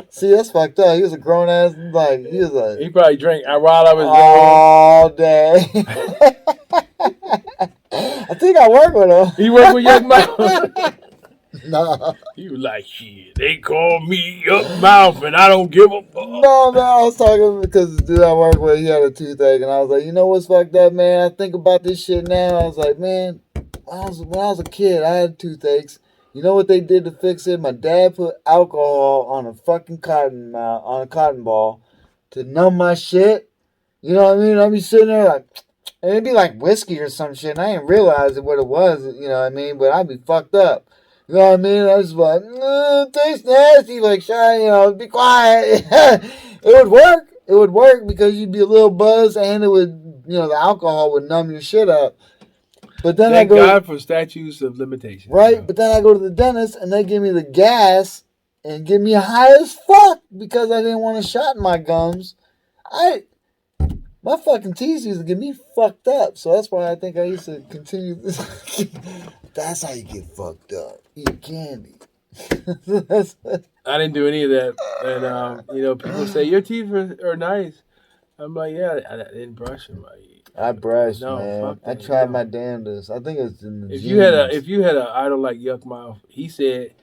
[SPEAKER 3] See, that's fucked up. He was a grown ass, like, he was a.
[SPEAKER 1] He probably drank while I was
[SPEAKER 3] all day. I think I work with him.
[SPEAKER 1] He worked with Yuck Mouth?
[SPEAKER 3] No.
[SPEAKER 1] He was like, shit, they call me Yuck Mouth and I don't give a fuck.
[SPEAKER 3] No, man, I was talking because the dude I work with, he had a toothache, and I was like, you know what's fucked up, man? I think about this shit now. I was like, man, when I was a kid, I had toothaches. You know what they did to fix it? My dad put alcohol on a fucking cotton ball to numb my shit. You know what I mean? I'd be sitting there like, and it'd be like whiskey or some shit, and I didn't realize what it was, you know what I mean? But I'd be fucked up. You know what I mean? I was like, it tastes nasty. Like, be quiet. It would work. It would work because you'd be a little buzzed, and it would, the alcohol would numb your shit up. But then
[SPEAKER 1] Thank God for statutes of limitations.
[SPEAKER 3] Right? But then I go to the dentist, and they give me the gas and get me high as fuck because I didn't want a shot in my gums. My fucking teeth used to get me fucked up. So that's why I think I used to continue this. That's how you get fucked up. Eat candy.
[SPEAKER 1] I didn't do any of that. And, people say, your teeth are nice. I'm like, yeah, I didn't brush them.
[SPEAKER 3] I brushed,
[SPEAKER 1] no,
[SPEAKER 3] man.
[SPEAKER 1] fuck
[SPEAKER 3] I
[SPEAKER 1] that,
[SPEAKER 3] tried my damnedest. I think it's in the genes.
[SPEAKER 1] If you had an idol like Yuck Mouth, he said,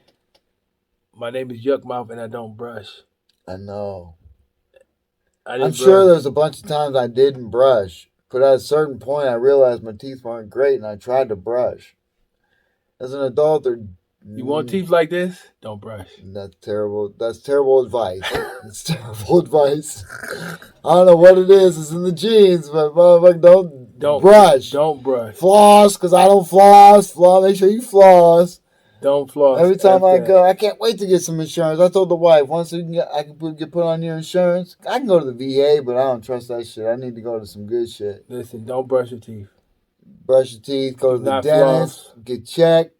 [SPEAKER 1] my name is Yuck Mouth and I don't brush.
[SPEAKER 3] I know.
[SPEAKER 1] I'm
[SPEAKER 3] sure there's a bunch of times I didn't brush, but at a certain point I realized my teeth weren't great and I tried to brush. As an adult,
[SPEAKER 1] you want teeth like this? Don't brush.
[SPEAKER 3] That's terrible. That's terrible advice. It's terrible advice. I don't know what it is. It's in the genes, but motherfucker, don't brush.
[SPEAKER 1] Don't brush.
[SPEAKER 3] Floss, because I don't floss. Make sure you floss.
[SPEAKER 1] Don't floss.
[SPEAKER 3] Every time I go, I can't wait to get some insurance. I told the wife, once I can get put on your insurance, I can go to the VA, but I don't trust that shit. I need to go to some good shit.
[SPEAKER 1] Listen, don't brush your teeth.
[SPEAKER 3] Brush your teeth, go to the dentist, get checked.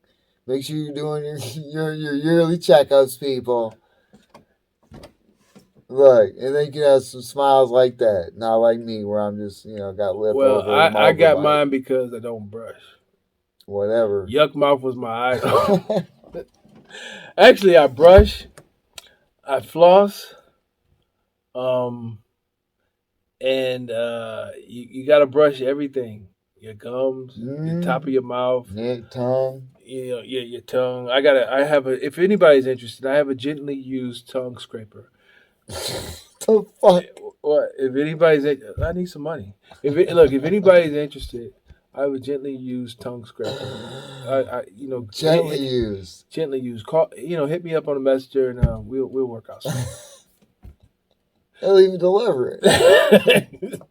[SPEAKER 3] Make sure you're doing your yearly checkups, people. Look, and then you can have some smiles like that. Not like me, where I'm just, got lip over.
[SPEAKER 1] Well, I got mine because I don't brush.
[SPEAKER 3] Whatever.
[SPEAKER 1] Yuck Mouth was my idol. Actually, I brush, I floss, and you got to brush everything. Your gums, the top of your mouth,
[SPEAKER 3] neck, tongue.
[SPEAKER 1] Your tongue. If anybody's interested, I have a gently used tongue scraper.
[SPEAKER 3] The fuck?
[SPEAKER 1] What? If anybody's, I need some money. If anybody's interested, I have a gently used tongue scraper.
[SPEAKER 3] Gently used.
[SPEAKER 1] Gently used. Call. Hit me up on the messenger and we'll work out something.
[SPEAKER 3] He'll even deliver it.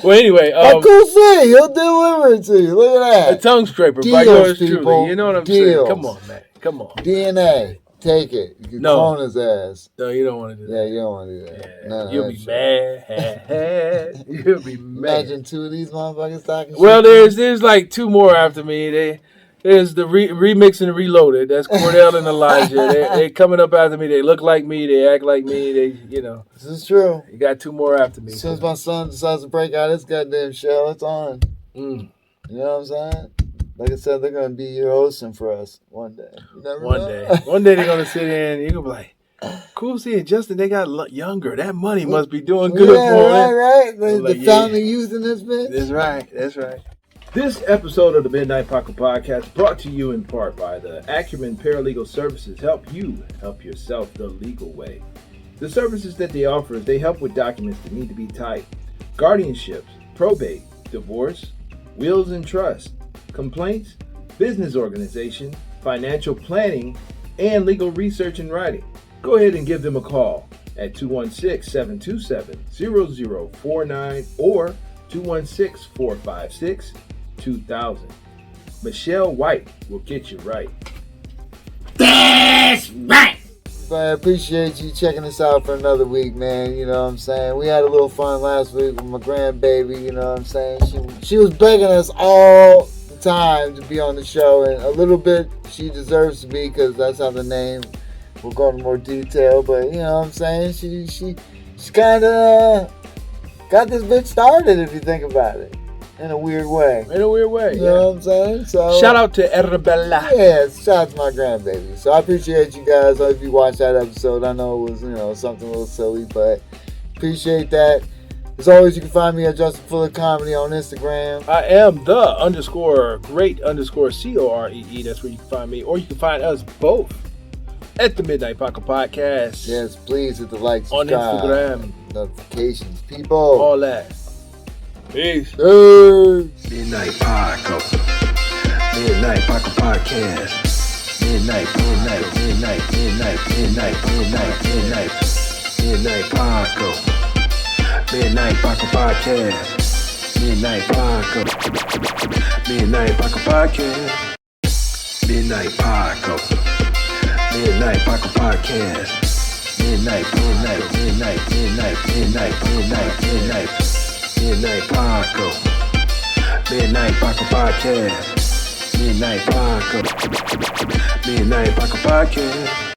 [SPEAKER 1] Well, anyway,
[SPEAKER 3] Cool C, he'll deliver it to you. Look at that.
[SPEAKER 1] A tongue scraper,
[SPEAKER 3] Deals,
[SPEAKER 1] by yours
[SPEAKER 3] people.
[SPEAKER 1] truly. You know what I'm saying? Come on, man. Come on.
[SPEAKER 3] DNA, take it. You can clone his ass.
[SPEAKER 1] No, you don't want to do that.
[SPEAKER 3] Yeah, you don't want to do that.
[SPEAKER 1] Yeah.
[SPEAKER 3] No,
[SPEAKER 1] You'll be mad. You'll be mad.
[SPEAKER 3] Imagine two of these motherfuckers talking.
[SPEAKER 1] Well, there's like two more after me. There's the remix and reloaded. That's Cordell and Elijah. They coming up after me. They look like me. They act like me.
[SPEAKER 3] This is true.
[SPEAKER 1] You got two more after me.
[SPEAKER 3] As soon as my son decides to break out his goddamn shell, it's on.
[SPEAKER 1] Mm.
[SPEAKER 3] You know what I'm saying? Like I said, they're going to be here hosting for us one day. You never know.
[SPEAKER 1] One day they're going to sit in and you're going to be like, Cool seeing Justin, they got younger. That money must be doing good for them.
[SPEAKER 3] Right. The fountain of youth in this bitch.
[SPEAKER 1] That's right. This episode of the Midnight Paco Podcast brought to you in part by the Acumen Paralegal Services help you help yourself the legal way. The services that they offer is they help with documents that need to be typed, guardianships, probate, divorce, wills and trust, complaints, business organization, financial planning, and legal research and writing. Go ahead and give them a call at 216-727-0049 or 216-456-2000. Michelle White will get you right.
[SPEAKER 2] That's right.
[SPEAKER 3] But I appreciate you checking us out for another week, man. You know what I'm saying? We had a little fun last week with my grandbaby, you know what I'm saying? She was begging us all the time to be on the show, and a little bit she deserves to be because that's how the name will go into more detail. But, you know what I'm saying? She kind of got this bitch started, if you think about it. In a weird way.
[SPEAKER 1] In a weird way,
[SPEAKER 3] You know what I'm saying? So
[SPEAKER 1] Shout out to Arabella.
[SPEAKER 3] yeah, shout out to my grandbaby. So I appreciate you guys. I hope you watched that episode. I know it was, something a little silly, but appreciate that. As always, you can find me at Justin Fuller Comedy on Instagram.
[SPEAKER 1] I am the _great_COREE. That's where you can find me. Or you can find us both at the Midnight Paco Podcast.
[SPEAKER 3] Yes, please hit the like,
[SPEAKER 1] On
[SPEAKER 3] subscribe,
[SPEAKER 1] Instagram.
[SPEAKER 3] notifications, people.
[SPEAKER 1] All that. Peace.
[SPEAKER 4] Midnight Paco. Midnight Paco Podcast. Midnight Paco. Midnight Paco Podcast. Midnight Paco. Midnight Paco Podcast. Midnight Paco. Midnight Paco Podcast. Midnight Paco. Midnight Paco. Midnight Paco Podcast. Midnight Paco. Midnight Paco Podcast.